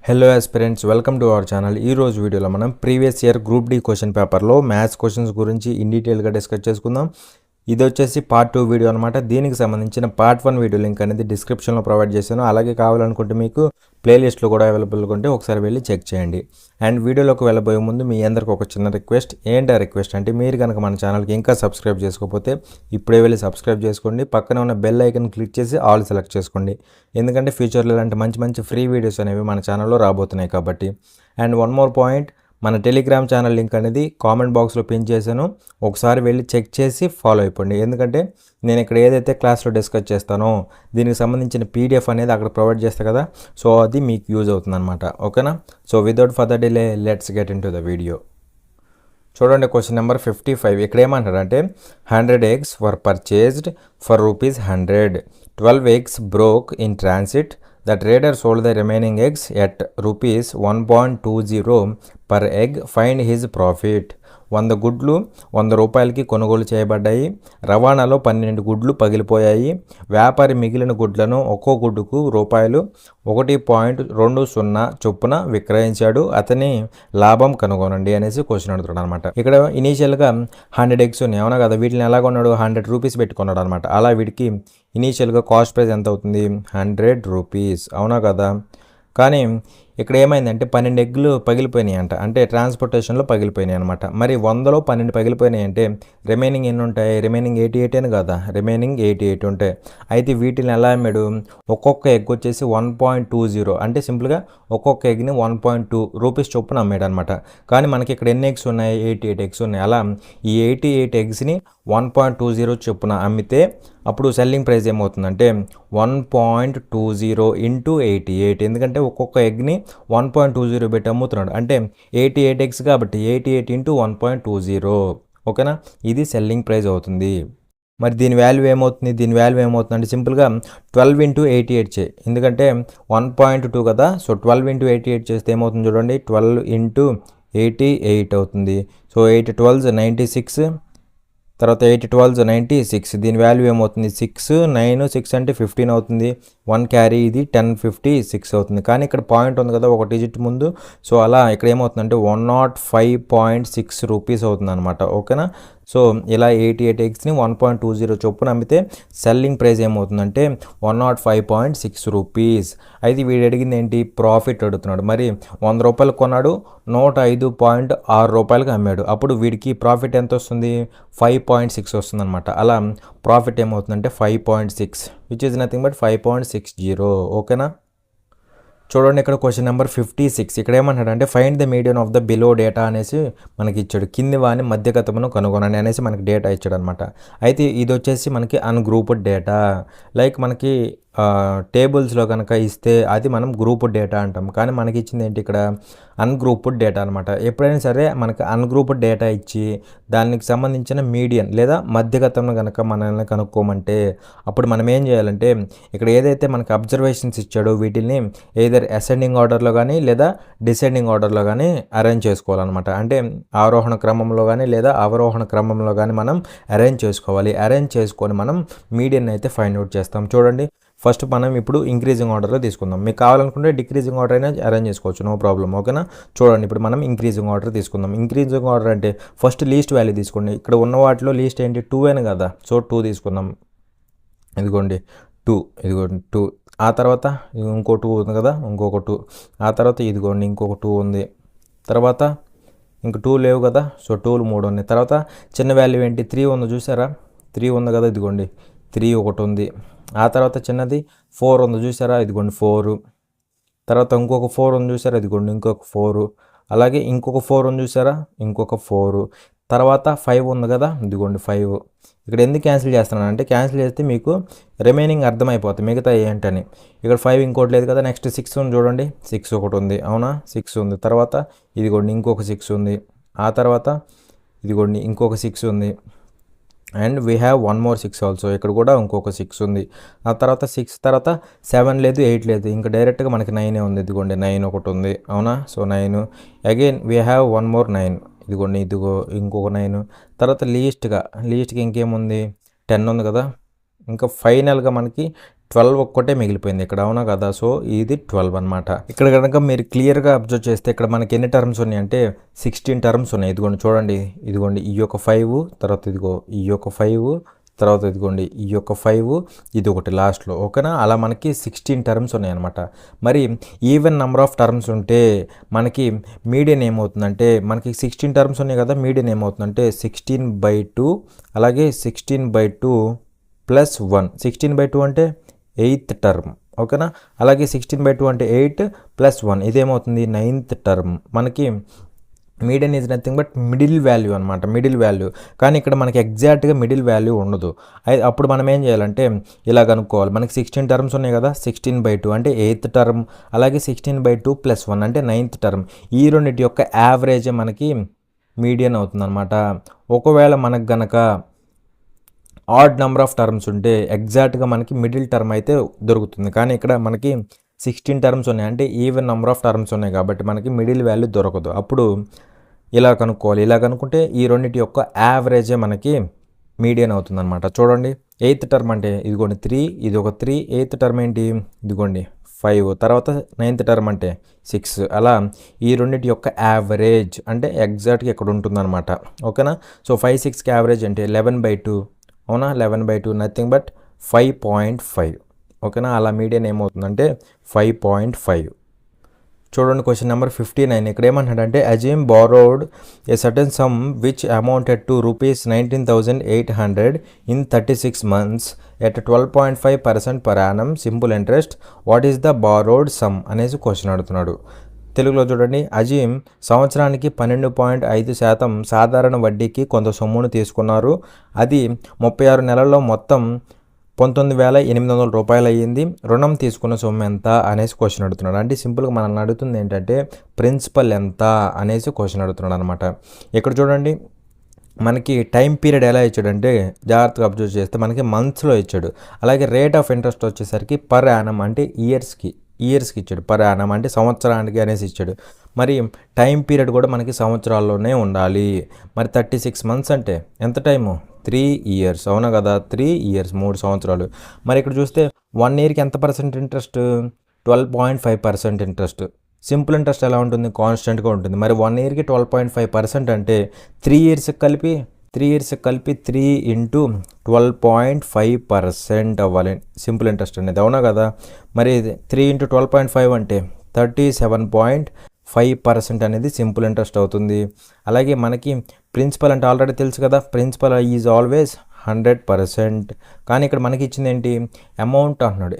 Hello aspirants, welcome to our channel. ఈ రోజు వీడియోలో మనం previous year group D question పేపర్లో మ్యాథ్స్ క్వశ్చన్స్ గురించి ఇన్ డీటెయిల్గా డిస్కస్ చేసుకుందాం. ఇది వచ్చేసి పార్ట్ 2 వీడియో అనమాట. దీనికి సంబంధించిన పార్ట్ 1 వీడియో లింక్ అనేది డిస్క్రిప్షన్లో ప్రొవైడ్ చేశాను. అలాగే కావాలనుకుంటే మీకు ప్లేలిస్ట్లో కూడా అవైలబుల్గా ఉంటే ఒకసారి వెళ్ళి చెక్ చేయండి. అండ్ వీడియోలోకి వెళ్ళబోయే ముందు మీ అందరికి ఒక చిన్న రిక్వెస్ట్. ఏంటి ఆ రిక్వెస్ట్ అంటే, మీరు కనుక మన ఛానల్కి ఇంకా సబ్స్క్రైబ్ చేసుకోకపోతే ఇప్పుడే వెళ్ళి సబ్స్క్రైబ్ చేసుకోండి. పక్కన ఉన్న బెల్ ఐకన్ క్లిక్ చేసి ఆల్ సెలెక్ట్ చేసుకోండి. ఎందుకంటే ఫ్యూచర్లో ఇలాంటి మంచి మంచి ఫ్రీ వీడియోస్ అనేవి మన ఛానల్లో రాబోతున్నాయి కాబట్టి. అండ్ వన్ మోర్ పాయింట్, మన టెలిగ్రామ్ ఛానల్ లింక్ అనేది కామెంట్ బాక్స్లో పిన్ చేశాను. ఒకసారి వెళ్ళి చెక్ చేసి ఫాలో అయిపోండి. ఎందుకంటే నేను ఇక్కడ ఏదైతే క్లాస్లో డిస్కస్ చేస్తానో దీనికి సంబంధించిన పీడిఎఫ్ అనేది అక్కడ ప్రొవైడ్ చేస్తా కదా, సో అది మీకు యూజ్ అవుతుంది అనమాట. ఓకేనా? So without further delay let's get in to the video. చూడండి, క్వశ్చన్ నెంబర్ 55. ఇక్కడ ఏమంటారంటే 100 eggs were purchased for ₹100. 12 eggs broke in transit. The trader sold the remaining eggs at ₹1.20 per egg. Find his profit. 100 గుడ్లు 100 రూపాయలకి కొనుగోలు చేయబడ్డాయి. రవాణాలో 12 గుడ్లు పగిలిపోయాయి. వ్యాపారి మిగిలిన గుడ్లను ఒక్కో గుడ్డుకు ₹1.20 చొప్పున విక్రయించాడు. అతని లాభం కనుగొనండి అనేసి క్వశ్చన్ అడుగుతాడు అనమాట. ఇక్కడ ఇనీషియల్గా 100 eggs ఉన్నాయి, అవునా కదా? వీటిని ఎలా కొన్నాడు? 100 రూపీస్ పెట్టుకున్నాడు అనమాట. అలా వీడికి ఇనీషియల్గా కాస్ట్ ప్రైస్ ఎంత అవుతుంది? 100 రూపీస్, అవునా కదా? కానీ ఇక్కడ ఏమైందంటే 12 ఎగ్గులు పగిలిపోయినాయి అంట, అంటే ట్రాన్స్పోర్టేషన్లో పగిలిపోయినాయి అనమాట. మరి 100లో 12 పగిలిపోయినాయి అంటే రిమైనింగ్ ఎన్ని ఉంటాయి? రిమైనింగ్ 88 అని కదా, రిమైనింగ్ 88 ఉంటాయి. అయితే వీటిని ఎలా అమ్మాడు? ఒక్కొక్క ఎగ్ వచ్చేసి 1.20, అంటే సింపుల్గా ఒక్కొక్క ఎగ్ని 1.2 రూపీస్ చొప్పున అమ్మాడు అనమాట. కానీ మనకి ఇక్కడ ఎన్ని ఎగ్స్ ఉన్నాయి? 88 ఎగ్స్ ఉన్నాయి. అలా ఈ 88 ఎగ్స్ని 1.20 చొప్పున అమ్మితే అప్పుడు సెల్లింగ్ ప్రైస్ ఏమవుతుందంటే 1.20 ఇంటూ 88. ఎందుకంటే ఒక్కొక్క ఎగ్ని 1.20 పెట్టి అమ్ముతున్నాడు, అంటే 88 ఎగ్స్ కాబట్టి 88 ఇంటూ 1.20. ఓకేనా? ఇది సెల్లింగ్ ప్రైస్ అవుతుంది. మరి దీని వాల్యూ ఏమవుతుంది? దీని వాల్యూ ఏమవుతుంది అంటే సింపుల్గా 12 ఇంటూ 88 చేయి. ఎందుకంటే 1.2 కదా, సో 12 ఇంటూ 88 చేస్తే ఏమవుతుంది చూడండి, 12 ఇంటూ 88 అవుతుంది. సో 8 12 96, తర్వాత 8 12 96. దీని వాల్యూ ఏమవుతుంది? 6 9 6 అంటే 15 అవుతుంది. 1 క్యారీ, ఇది 1056 అవుతుంది. కానీ ఇక్కడ పాయింట్ ఉంది కదా, ఒక డిజిట్ ముందు. సో అలా ఇక్కడ ఏమవుతుందంటే 105.6 రూపీస్ అవుతుంది అనమాట. ఓకేనా? సో ఇలా 88 ఎగ్స్ని 1.20 చొప్పున అమ్మితే సెల్లింగ్ ప్రైస్ ఏమవుతుందంటే 105.6 రూపీస్. అయితే వీడు అడిగింది ఏంటి? ప్రాఫిట్ అడుగుతున్నాడు. మరి 100 రూపాయలు కొన్నాడు, 105.6 రూపాయలకి అమ్మాడు. అప్పుడు వీడికి ప్రాఫిట్ ఎంత వస్తుంది? 5.6 వస్తుంది అనమాట. అలా ప్రాఫిట్ ఏమవుతుందంటే 5.6, విచ్ ఈజ్ నథింగ్ బట్ 5.60. ఓకేనా? చూడండి, ఇక్కడ క్వశ్చన్ నెంబర్ 56. ఇక్కడ ఏమంటాడు అంటే find the median of the below data అనేసి మనకి ఇచ్చాడు. కింది వాని మధ్యగతమును కనుగొనండి అనేసి మనకి డేటా ఇచ్చాడు అనమాట. అయితే ఇది వచ్చేసి మనకి అన్గ్రూప్డ్ డేటా. లైక్ మనకి టేబుల్స్లో కనుక ఇస్తే అది మనం గ్రూప్డ్ డేటా అంటాం. కానీ మనకి ఇచ్చింది ఏంటి? ఇక్కడ అన్గ్రూప్డ్ డేటా అనమాట. ఎప్పుడైనా సరే మనకి అన్గ్రూప్డ్ డేటా ఇచ్చి దానికి సంబంధించిన మీడియన్ లేదా మధ్యగతంను కనుక మనల్ని కనుక్కోమంటే అప్పుడు మనం ఏం చేయాలంటే, ఇక్కడ ఏదైతే మనకి అబ్జర్వేషన్స్ ఇచ్చాడో వీటిని ఏదర్ అసెండింగ్ ఆర్డర్లో కానీ లేదా డిసెండింగ్ ఆర్డర్లో కానీ అరేంజ్ చేసుకోవాలన్నమాట. అంటే ఆరోహణ క్రమంలో కానీ లేదా అవరోహణ క్రమంలో కానీ మనం అరేంజ్ చేసుకోవాలి. అరేంజ్ చేసుకొని మనం మీడియన్ అయితే ఫైండ్ అవుట్ చేస్తాం. చూడండి, ఫస్ట్ మనం ఇప్పుడు ఇంక్రీజింగ్ ఆర్డర్లో తీసుకుందాం. మీకు కావాలనుకుంటే డిక్రీజింగ్ ఆర్డర్ అయినా అరేంజ్ చేసుకోవచ్చు, నో ప్రాబ్లం. ఓకేనా? చూడండి, ఇప్పుడు మనం ఇంక్రీజింగ్ ఆర్డర్ తీసుకుందాం. ఇంక్రీజింగ్ ఆర్డర్ అంటే ఫస్ట్ లీస్ట్ వాల్యూ తీసుకోండి. ఇక్కడ ఉన్న వాటిలో లీస్ట్ ఏంటి? 2 అని కదా, సో 2 తీసుకుందాం. ఇదిగోండి 2, ఇదిగోండి 2. ఆ తర్వాత ఇంకో 2 ఉంది కదా, ఇంకొక 2. ఆ తర్వాత ఇదిగోండి ఇంకొక 2 ఉంది. తర్వాత ఇంక 2 లేవు కదా, సో 2లు 3 ఉన్నాయి. తర్వాత చిన్న వాల్యూ ఏంటి? 3 ఉంది, చూసారా? 3 ఉంది కదా, ఇదిగోండి 3 ఒకటి ఉంది. ఆ తర్వాత చిన్నది 4 ఉంది, చూసారా? ఇదిగోండి 4. తర్వాత ఇంకొక 4 ఉంది, చూసారా? ఇదిగోండి ఇంకొక 4. అలాగే ఇంకొక 4 ఉంది, చూసారా? ఇంకొక 4. తర్వాత 5 ఉంది కదా, ఇదిగోండి 5. ఇక్కడ ఎందుకు క్యాన్సిల్ చేస్తున్నాను అంటే, క్యాన్సిల్ చేస్తే మీకు రిమైనింగ్ అర్థమైపోతుంది మిగతా ఏంటని. ఇక్కడ 5 ఇంకోటి లేదు కదా. నెక్స్ట్ 6 ఉంది, చూడండి 6 ఒకటి ఉంది, అవునా? 6 ఉంది. తర్వాత ఇదిగోండి ఇంకొక 6 ఉంది. ఆ తర్వాత ఇదిగోండి ఇంకొక 6 ఉంది. And we have 1 more 6 also. ఇక్కడ కూడా ఇంకొక 6 ఉంది. ఆ తర్వాత 6 తర్వాత 7 లేదు, 8 లేదు, ఇంకా డైరెక్ట్గా మనకి 9 ఉంది. ఇదిగోండి 9 ఒకటి ఉంది, అవునా? So 9. Again we have 1 more 9. ఇదిగోండి ఇదిగో ఇంకొక 9. తర్వాత లీస్ట్గా ఇంకేముంది? 10 ఉంది కదా. ఇంకా ఫైనల్గా మనకి 12 ఒక్కటే మిగిలిపోయింది ఇక్కడ, అవునా కదా. సో ఇది 12 అనమాట. ఇక్కడ కనుక మీరు క్లియర్గా అబ్జర్వ్ చేస్తే ఇక్కడ మనకి ఎన్ని టర్మ్స్ ఉన్నాయి అంటే 16 టర్మ్స్ ఉన్నాయి. ఇదిగోండి చూడండి, ఇదిగోండి ఈ యొక్క 5, తర్వాత ఇదిగో ఈ యొక్క 5, తర్వాత ఇదిగోండి ఈ యొక్క 5, ఇది ఒకటి లాస్ట్లో, ఓకేనా. అలా మనకి 16 టర్మ్స్ ఉన్నాయన్నమాట. మరి ఈవెన్ నెంబర్ ఆఫ్ టర్మ్స్ ఉంటే మనకి మీడియన్ ఏమవుతుందంటే, మనకి 16 టర్మ్స్ ఉన్నాయి కదా, మీడియన్ ఏమవుతుందంటే 16/2, అలాగే 16/2 + 1. 16/2 అంటే 8th టర్మ్, ఓకేనా. అలాగే 16/2 అంటే 8 + 1 ఇదేమవుతుంది 9th టర్మ్. మనకి median is nothing but middle value అనమాట, మిడిల్ వాల్యూ. కానీ ఇక్కడ మనకి ఎగ్జాక్ట్గా మిడిల్ వాల్యూ ఉండదు. అప్పుడు మనం ఏం చేయాలంటే ఇలా కనుక్కోవాలి. మనకి 16 టర్మ్స్ ఉన్నాయి కదా, 16/2 అంటే 8th టర్మ్, అలాగే 16/2 + 1 అంటే 9th టర్మ్. ఈ రెండింటి యొక్క యావరేజ్ మనకి మీడియన్ అవుతుందన్నమాట. ఒకవేళ మనకు గనక ఆడ్ నెంబర్ ఆఫ్ టర్మ్స్ ఉంటే ఎగ్జాక్ట్గా మనకి మిడిల్ టర్మ్ అయితే దొరుకుతుంది. కానీ ఇక్కడ మనకి 16 టర్మ్స్ ఉన్నాయి, అంటే ఈవెన్ నెంబర్ ఆఫ్ టర్మ్స్ ఉన్నాయి కాబట్టి మనకి మిడిల్ వాల్యూ దొరకదు. అప్పుడు ఇలా కనుక్కోవాలి. ఇలా కనుక్కుంటే ఈ రెండింటి యొక్క యావరేజే మనకి మీడియన్ అవుతుందన్నమాట. చూడండి, 8th టర్మ్ అంటే ఇదిగోండి 3, ఇది ఒక 3. 8th టర్మ్ ఏంటి, ఇదిగోండి 5, తర్వాత 9th టర్మ్ అంటే 6. అలా ఈ రెండింటి యొక్క యావరేజ్ అంటే ఎగ్జాక్ట్గా ఇక్కడ ఉంటుందన్నమాట, ఓకేనా. సో 5, 6కి యావరేజ్ అంటే 11/2, అవునా. 11/2 నథింగ్ బట్ 5.5, ఓకేనా. అలా మీడియన్ ఏమవుతుందంటే 5.5. చూడండి క్వశ్చన్ నెంబర్ 59. ఇక్కడ ఏమంటాడంటే assume borrowed a certain some which amounted to ₹19,800 in 36 months at 12.5% per annum simple interest. What is the borrowed some అనేసి క్వశ్చన్ అడుగుతున్నాడు. తెలుగులో చూడండి, అజీమ్ సంవత్సరానికి 12.5% సాధారణ వడ్డీకి కొంత సొమ్మును తీసుకున్నారు. అది 36 నెలల్లో మొత్తం ₹19,800 అయ్యింది. రుణం తీసుకున్న సొమ్ము ఎంత అనేసి క్వశ్చన్ అడుగుతున్నాడు. అంటే సింపుల్గా మనల్ని అడుగుతుంది ఏంటంటే ప్రిన్సిపల్ ఎంత అనేసి క్వశ్చన్ అడుగుతున్నాడు అనమాట. ఇక్కడ చూడండి, మనకి టైం పీరియడ్ ఎలా ఇచ్చాడంటే జాగ్రత్తగా అబ్జర్వ్ చేస్తే మనకి మంత్స్లో ఇచ్చాడు. అలాగే రేట్ ఆఫ్ ఇంట్రెస్ట్ వచ్చేసరికి పర్ యానం అంటే ఇయర్స్కి ఇచ్చాడు. పర్ యానం అంటే సంవత్సరానికి అనేసి ఇచ్చాడు. మరి టైం పీరియడ్ కూడా మనకి సంవత్సరాల్లోనే ఉండాలి. మరి 36 months అంటే ఎంత టైము, 3 years, అవునా కదా. 3 years 3 సంవత్సరాలు. మరి ఇక్కడ చూస్తే 1 yearకి ఎంత percent interest, 12.5% interest. Simple interest ఎలా ఉంటుంది, కాన్స్టెంట్గా ఉంటుంది. మరి 1 yearకి 12.5% అంటే 3 yearsకి కలిపి 3 3 × 12.5% అవ్వాలి సింపుల్ ఇంట్రెస్ట్ అనేది, అవునా కదా. మరి 3 × 12.5 అంటే 37.5% అనేది సింపుల్ ఇంట్రెస్ట్ అవుతుంది. అలాగే మనకి ప్రిన్సిపల్ అంటే ఆల్రెడీ తెలుసు కదా, ప్రిన్సిపల్ ఈజ్ ఆల్వేస్ 100%. కానీ ఇక్కడ మనకి ఇచ్చింది ఏంటి, అమౌంట్ అంటున్నాడు.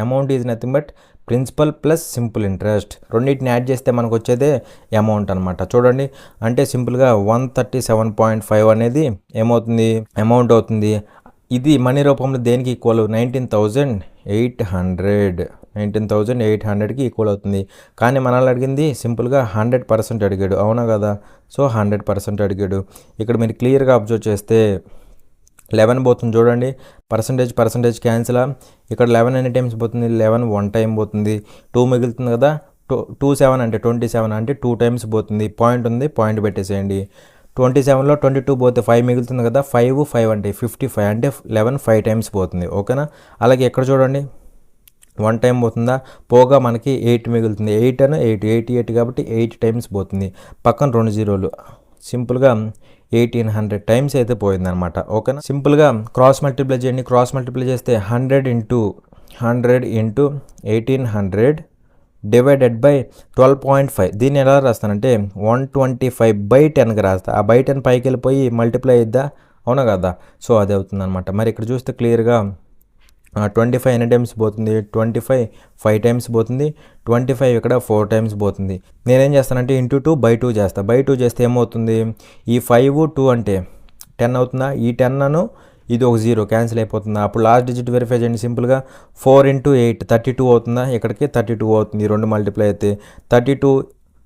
Amount is nothing but principal plus simple interest. రెండింటిని యాడ్ చేస్తే మనకు వచ్చేదే అమౌంట్ అనమాట. చూడండి, అంటే సింపుల్గా 137.5 అనేది ఏమవుతుంది, అమౌంట్ అవుతుంది. ఇది మనీ రూపంలో దేనికి ఈక్వల్, 19,800కి ఈక్వల్ అవుతుంది. కానీ మనల్ని అడిగింది సింపుల్గా 100% అడిగాడు, అవునా కదా. సో 100% అడిగాడు. ఇక్కడ మీరు క్లియర్గా అబ్జర్వ్ చేస్తే 11 పోతుంది చూడండి, పర్సంటేజ్ క్యాన్సిల్. ఇక్కడ 11 ఎన్ని టైమ్స్ పోతుంది, 11 1 టైం పోతుంది. 2 మిగులుతుంది కదా, 27 అంటే 27 అంటే 2 టైమ్స్ పోతుంది. పాయింట్ ఉంది, పాయింట్ పెట్టేసేయండి. 27లో 22 పోతే 5 మిగులుతుంది కదా, 5 అంటే 55 అంటే 11 5 టైమ్స్ పోతుంది, ఓకేనా. అలాగే ఎక్కడ చూడండి 1 టైం పోతుందా, పోగా మనకి 8 మిగులుతుంది. 8 అని 88 కాబట్టి 8 టైమ్స్ పోతుంది. పక్కన 2 జీరోలు, సింపుల్గా 1800 టైమ్స్ అయితే పోయిందనమాట, ఓకేనా. సింపుల్గా క్రాస్ మల్టిప్లై చేయండి. క్రాస్ మల్టిప్లై చేస్తే 100 × 1800 డివైడెడ్ బై 12.5. దీన్ని ఎలా రాస్తానంటే 125/10గా రాస్తా. ఆ 10 పైకి వెళ్ళిపోయి మల్టిప్లై అయిద్దా, అవునా కదా. సో అది అవుతుంది అనమాట. మరి ఇక్కడ చూస్తే క్లియర్గా 25 ఎన్ని టైమ్స్ పోతుంది, 25 5 టైమ్స్ పోతుంది. 25 ఇక్కడ 4 టైమ్స్ పోతుంది. నేనేం చేస్తానంటే × 2/2 చేస్తా. 2 చేస్తే ఏమవుతుంది, ఈ 5 2 అంటే 10 అవుతుందా, ఈ 10 ఇది ఒక 0 క్యాన్సిల్ అయిపోతుందా. అప్పుడు లాస్ట్ డిజిట్ వెరిఫై చేయండి సింపుల్గా. 4 × 8 32 అవుతుందా, ఇక్కడికి 32 అవుతుంది. 2 మల్టిప్లై అయితే 32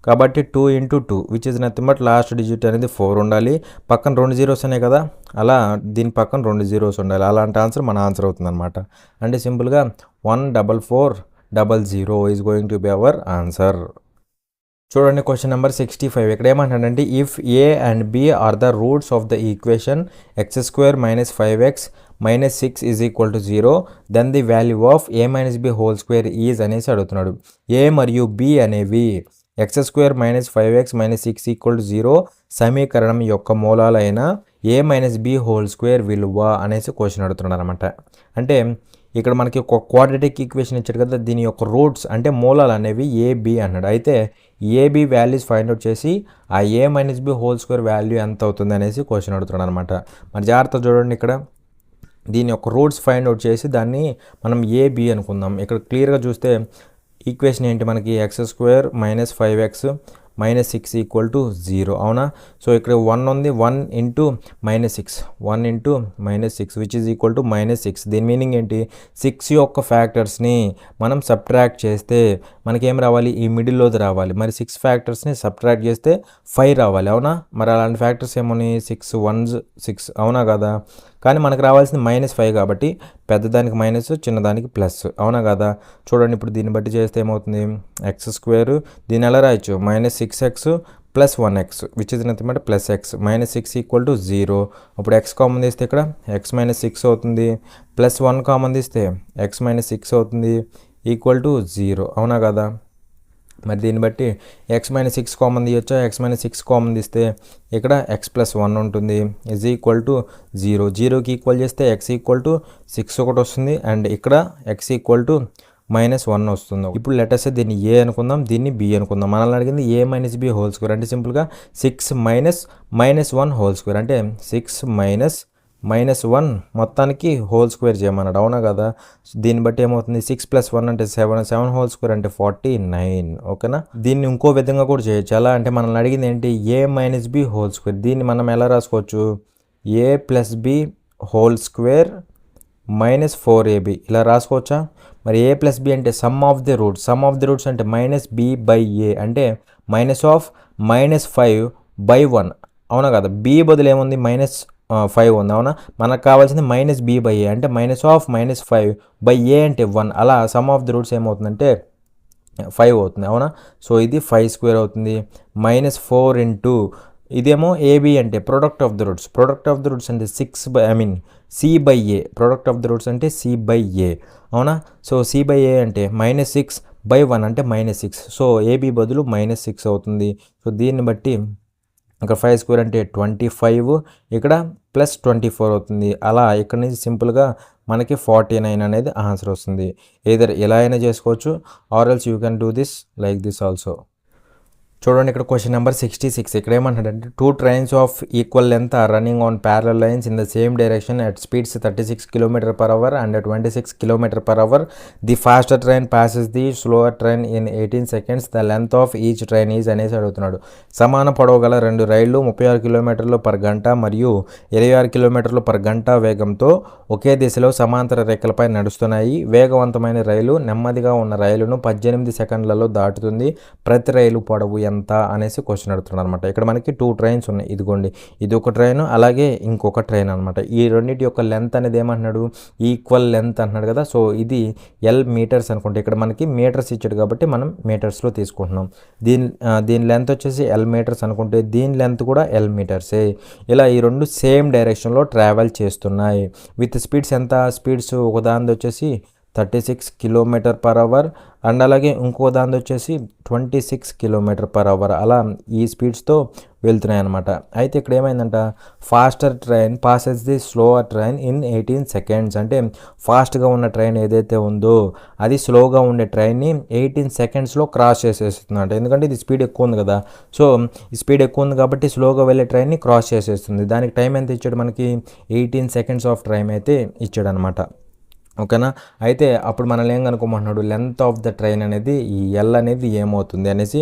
కాబట్టి 2 × 2 which is nothing but last digit అనేది 4 ఉండాలి. పక్కన 2 జీరోస్ ఉన్నాయి కదా, అలా దీని పక్కన 2 జీరోస్ ఉండాలి. అలాంటి ఆన్సర్ మన ఆన్సర్ అవుతుంది అనమాట. అంటే సింపుల్గా 14400 is going to be our answer. చూడండి క్వశ్చన్ నెంబర్ 65. ఇక్కడ ఏమంటాడంటే if A and B are the roots of the equation x² - 5x -6 is equal to 0, then the value of a minus B whole square is అనేసి అడుగుతున్నాడు. a మరియు b అనేవి x² - 5x - 6 equal to 0 సమీకరణం యొక్క మూలాలైన a minus B whole square విలువ అనేసి question అడుగుతున్నాడు అనమాట. అంటే ఇక్కడ మనకి ఒక క్వాడ్రాటిక్ ఈక్వేషన్ ఇచ్చాడు కదా, దీని యొక్క రూట్స్ అంటే మూలాలు అనేవి ab అన్నాడు. అయితే ab వాల్యూస్ ఫైండ్ అవుట్ చేసి ఆ a minus B whole square value ఎంత అవుతుంది అనేసి క్వశ్చన్ అడుగుతున్నాడు అనమాట. మరి జాగ్రత్త చూడండి, ఇక్కడ దీని యొక్క రూట్స్ ఫైండ్ అవుట్ చేసి దాన్ని మనం ab అనుకుందాం. ఇక్కడ క్లియర్గా చూస్తే ఈక్వేషన్ ఏంటి మనకి, x² - 5x - 6 ఈక్వల్ టు 0, అవునా. సో ఇక్కడ 1 ఉంది, 1 into -6, 1 into -6 which is equal to -6. దీని మీనింగ్ ఏంటి, 6 యొక్క ఫ్యాక్టర్స్ని మనం సబ్ట్రాక్ట్ చేస్తే మనకేం రావాలి, ఈ మిడిల్లోది రావాలి. మరి 6 ఫ్యాక్టర్స్ని సబ్ట్రాక్ట్ చేస్తే 5 రావాలి, అవునా. మరి అలాంటి ఫ్యాక్టర్స్ ఏమున్నాయి, 6 1s 6, అవునా కదా. కానీ మనకు రావాల్సింది -5 కాబట్టి పెద్దదానికి మైనస్, చిన్నదానికి ప్లస్, అవునా కదా. చూడండి ఇప్పుడు దీన్ని బట్టి చేస్తే ఏమవుతుంది, x², దీన్ని ఎలా రాయొచ్చు, -6x + 1x which is nothing but +x, -6 equal to 0. అప్పుడు x కామన్ తీస్తే ఇక్కడ x - 6 అవుతుంది, +1 కామన్ తీస్తే x - 6 అవుతుంది, ఈక్వల్ టు 0, అవునా కదా. మరి దీన్ని బట్టి x - 6 కామన్ తీయొచ్చా, x - 6 కామన్ తీస్తే ఇక్కడ x + 1 ఉంటుంది ఈజ్ ఈక్వల్ టు 0. 0కి ఈక్వల్ చేస్తే x ఈక్వల్ టు 6 ఒకటి వస్తుంది, అండ్ ఇక్కడ x ఈక్వల్ టు -1 వస్తుంది. ఇప్పుడు లెటర్స్ దీన్ని a అనుకుందాం, దీన్ని b అనుకుందాం. మనల్ని అడిగింది a minus b whole square, అంటే సింపుల్గా 6 - 1 హోల్ స్క్వేర్, అంటే 6 - -1 మొత్తానికి హోల్ స్క్వేర్ చేయమన్నాడు, అవునా కదా. దీన్ని బట్టి ఏమవుతుంది, 6 + 1 అంటే 7, 7 హోల్ స్క్వేర్ అంటే 49, ఓకేనా. దీన్ని ఇంకో విధంగా కూడా చేయొచ్చు. ఎలా అంటే మనల్ని అడిగింది ఏంటి, a minus b whole square. దీన్ని మనం ఎలా రాసుకోవచ్చు, a + b whole square -4ab ఇలా రాసుకోవచ్చా. మరి a + b అంటే some of the roots, some of the roots అంటే -b/a అంటే -5/1, అవునా కదా. b బదులు ఏముంది, -5 ఉంది, అవునా. మనకు కావాల్సింది -b/a అంటే -5/a అంటే 1, అలా సమ్ ఆఫ్ ది రూట్స్ ఏమవుతుందంటే 5 అవుతుంది, అవునా. సో ఇది 5² అవుతుంది. -4 ఇంటూ ఇదేమో ab అంటే product of the roots, product of the roots అంటే c/a, product of the roots అంటే c/a, అవునా. సో c/a అంటే -6/1 అంటే -6, సో ab బదులు -6 అవుతుంది. సో దీన్ని బట్టి ఇక్కడ 5² అంటే 25, ఇక్కడ +24 అవుతుంది. అలా ఇక్కడ నుంచి సింపుల్గా మనకి 49 అనేది ఆన్సర్ వస్తుంది. ఏదర్ ఎలా అయినా చేసుకోవచ్చు, or else you can do this like this also. చూడండి ఇక్కడ క్వశ్చన్ నెంబర్ 66. ఇక్కడ ఏమంటాడంటే 2 trains of equal length are running on parallel lines in the same direction at speeds 36 km/h and 26 km/h. The faster train passes the slower train in 18 seconds. The length of each train is అనేసి అడుగుతున్నాడు. సమాన పొడవు గల 2 రైళ్లు 36 km/h మరియు 26 km/h వేగంతో ఒకే దిశలో సమాంతర రేఖలపై నడుస్తున్నాయి. వేగవంతమైన రైలు నెమ్మదిగా ఉన్న రైలును 18 సెకండ్లలో దాటుతుంది. ప్రతి రైలు పొడవు ఎంత అనేసి క్వశ్చన్ అడుగుతున్నాడు అనమాట. ఇక్కడ మనకి 2 trains ఉన్నాయి, ఇదిగోండి ఇది ఒక ట్రైన్, అలాగే ఇంకొక ట్రైన్ అనమాట. ఈ రెండింటి యొక్క లెంత్ అనేది ఏమంటున్నాడు, ఈక్వల్ లెంత్ అంటున్నాడు కదా. సో ఇది L మీటర్స్ అనుకుంటే, ఇక్కడ మనకి మీటర్స్ ఇచ్చాడు కాబట్టి మనం మీటర్స్లో తీసుకుంటున్నాం. దీని లెంత్ వచ్చేసి L మీటర్స్ అనుకుంటే దీని లెంత్ కూడా L మీటర్సే. ఇలా ఈ రెండు సేమ్ డైరెక్షన్లో ట్రావెల్ చేస్తున్నాయి. విత్ స్పీడ్స్ ఎంత, స్పీడ్స్ ఒక దాని వచ్చేసి 36 km/h అండ్ అలాగే ఇంకో దాని వచ్చేసి 26 km/h. అలా ఈ స్పీడ్స్తో వెళ్తున్నాయి అనమాట. అయితే ఇక్కడ ఏమైందంట, faster train passes the slower train in 18 seconds. అంటే ఫాస్ట్గా ఉన్న ట్రైన్ ఏదైతే ఉందో అది స్లోగా ఉండే ట్రైన్ని 18 secondsలో క్రాస్ చేసేస్తుందంట. ఎందుకంటే ఇది స్పీడ్ ఎక్కువ ఉంది కదా. సో ఈ స్పీడ్ ఎక్కువ ఉంది కాబట్టి స్లోగా వెళ్ళే ట్రైన్ని క్రాస్ చేసేస్తుంది. దానికి టైం ఎంత ఇచ్చాడు మనకి, 18 seconds ఆఫ్ టైం అయితే ఇచ్చాడు అనమాట, ఓకేనా. అయితే అప్పుడు మనల్ని ఏం కనుక్కోమంటున్నాడు, లెంత్ ఆఫ్ ద ట్రైన్ అనేది ఈ ఎల్ అనేది ఏమవుతుంది అనేసి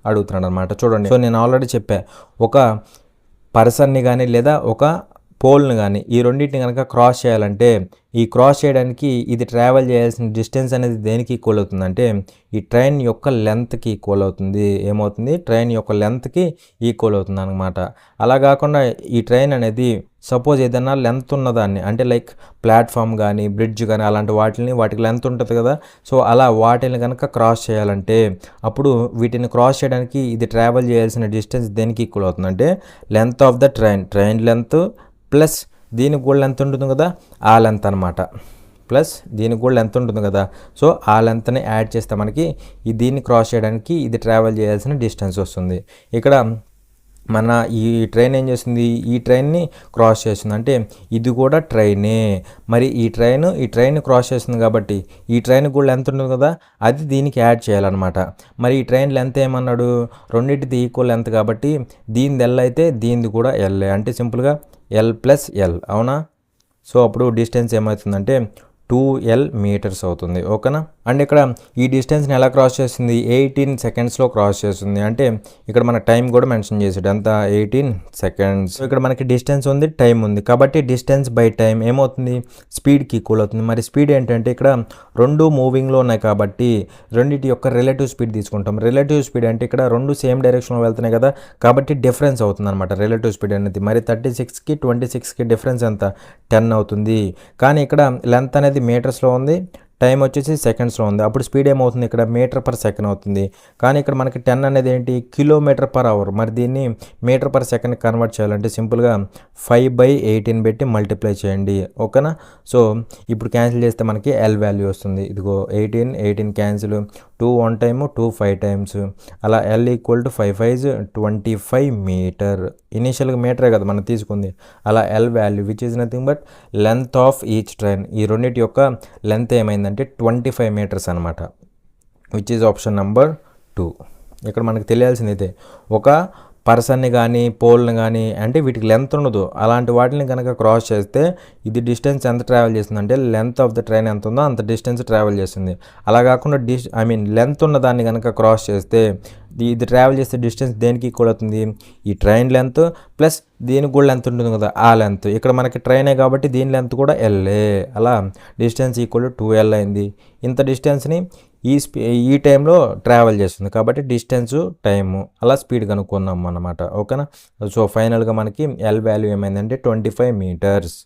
అడుగుతున్నాడు అనమాట. చూడండి, సో నేను ఆల్రెడీ చెప్పా, ఒక పర్సన్ని కానీ లేదా ఒక పోల్ని కానీ ఈ రెండింటిని కనుక క్రాస్ చేయాలంటే ఈ క్రాస్ చేయడానికి ఇది ట్రావెల్ చేయాల్సిన డిస్టెన్స్ అనేది దేనికి ఈక్వల్ అవుతుంది అంటే ఈ ట్రైన్ యొక్క లెంత్కి ఈక్వల్ అవుతుంది. ఏమవుతుంది, ట్రైన్ యొక్క లెంత్కి ఈక్వల్ అవుతుంది అనమాట. అలా కాకుండా ఈ ట్రైన్ అనేది సపోజ్ ఏదైనా లెంత్ ఉన్నదాన్ని అంటే లైక్ ప్లాట్ఫామ్ కానీ బ్రిడ్జ్ కానీ అలాంటి వాటికి లెంత్ ఉంటుంది కదా. సో అలా వాటిని కనుక క్రాస్ చేయాలంటే అప్పుడు వీటిని క్రాస్ చేయడానికి ఇది ట్రావెల్ చేయాల్సిన డిస్టెన్స్ దేనికి ఈక్వల్ అవుతుంది అంటే length of the train length plus దీనికి కూడా లెంత్ ఉంటుంది కదా, ఆ లెంత్ అనమాట, ప్లస్ దీనికి కూడా లెంత్ ఉంటుంది కదా. సో ఆ లెంత్ని యాడ్ చేస్తే మనకి దీన్ని క్రాస్ చేయడానికి ఇది ట్రావెల్ చేయాల్సిన డిస్టెన్స్ వస్తుంది. ఇక్కడ మన ఈ ట్రైన్ ఏం చేస్తుంది, ఈ ట్రైన్ని క్రాస్ చేస్తుంది, అంటే ఇది కూడా ట్రైనే. మరి ఈ ట్రైన్ క్రాస్ చేస్తుంది కాబట్టి ఈ ట్రైన్ కూడా లెంత్ ఉంటుంది కదా, అది దీనికి యాడ్ చేయాలన్నమాట. మరి ఈ ట్రైన్ లెంత్ ఏమన్నాడు, రెండింటిది ఈక్వల్ లెంత్ కాబట్టి దీనిది ఎల్ అయితే దీనిది కూడా ఎల్, అంటే సింపుల్గా ఎల్ ప్లస్ ఎల్, అవునా. సో అప్పుడు డిస్టెన్స్ ఏమవుతుందంటే 2L మీటర్స్ అవుతుంది, ఓకేనా. అండ్ ఇక్కడ ఈ డిస్టెన్స్ని ఎలా క్రాస్ చేస్తుంది, 18 సెకండ్స్లో క్రాస్ చేస్తుంది. అంటే ఇక్కడ మన టైం కూడా మెన్షన్ చేసాడు, ఎంత 18 సెకండ్స్. ఇక్కడ మనకి డిస్టెన్స్ ఉంది, టైం ఉంది, కాబట్టి డిస్టెన్స్ బై టైం ఏమవుతుంది, స్పీడ్కి ఈక్వల్ అవుతుంది. మరి స్పీడ్ ఏంటంటే ఇక్కడ రెండు మూవింగ్లో ఉన్నాయి కాబట్టి రెండింటి యొక్క రిలేటివ్ స్పీడ్ తీసుకుంటాం. రిలేటివ్ స్పీడ్ అంటే ఇక్కడ రెండు సేమ్ డైరెక్షన్లో వెళ్తున్నాయి కదా, కాబట్టి డిఫరెన్స్ అవుతుంది అనమాట రిలేటివ్ స్పీడ్ అనేది. మరి 36కి 26కి డిఫరెన్స్ ఎంత, 10 అవుతుంది. కానీ ఇక్కడ లెంత్ అనేది మీటర్స్లో ఉంది, టైం వచ్చేసి సెకండ్స్లో ఉంది. అప్పుడు స్పీడ్ ఏమవుతుంది, ఇక్కడ మీటర్ పర్ సెకండ్ అవుతుంది. కానీ ఇక్కడ మనకి 10 అనేది ఏంటి, కిలోమీటర్ పర్ అవర్. మరి దీన్ని మీటర్ పర్ సెకండ్ కన్వర్ట్ చేయాలంటే సింపుల్గా 5/18 పెట్టి మల్టిప్లై చేయండి, ఓకేనా. సో ఇప్పుడు క్యాన్సిల్ చేస్తే మనకి ఎల్ వాల్యూ వస్తుంది. ఇదిగో 18 క్యాన్సిల్, 2 1 టైము, 2 5 టైమ్స్, అలా ఎల్ ఈక్వల్ టు 5 5 25 మీటర్. ఇనీషియల్గా మీటరే కదా మనం తీసుకుంది. అలా L value which is nothing but length of each train. ఈ రెండింటి యొక్క లెంత్ ఏమైందంటే 25 మీటర్స్ అనమాట, విచ్ ఈజ్ ఆప్షన్ నెంబర్ 2. ఇక్కడ మనకు తెలియాల్సింది అయితే ఒక పర్సన్ని కానీ పోల్ని కానీ, అంటే వీటికి లెంత్ ఉండదు, అలాంటి వాటిని కనుక క్రాస్ చేస్తే ఇది డిస్టెన్స్ ఎంత ట్రావెల్ చేస్తుంది అంటే లెంత్ ఆఫ్ ద ట్రైన్ ఎంత ఉందో అంత డిస్టెన్స్ ట్రావెల్ చేస్తుంది. అలా కాకుండా లెంత్ ఉన్న దాన్ని కనుక క్రాస్ చేస్తే ఇది ట్రావెల్ చేసే డిస్టెన్స్ దేనికి ఈక్వల్ అవుతుంది, ఈ ట్రైన్ లెంత్ ప్లస్ దీనికి కూడా లెంత్ ఉంటుంది కదా, ఆ లెంత్. ఇక్కడ మనకి ట్రైనే కాబట్టి దీని లెంత్ కూడా ఎల్ఏ, అలా డిస్టెన్స్ ఈక్వల్ టు 2L అయింది. ఇంత డిస్టెన్స్ని ఈ టైంలో ట్రావెల్ చేస్తుంది కాబట్టి డిస్టెన్స్ టైము, అలా స్పీడ్ కనుక్కున్నాం అన్నమాట, ఓకేనా. సో ఫైనల్గా మనకి ఎల్ వాల్యూ ఏమైందంటే 25 మీటర్స్.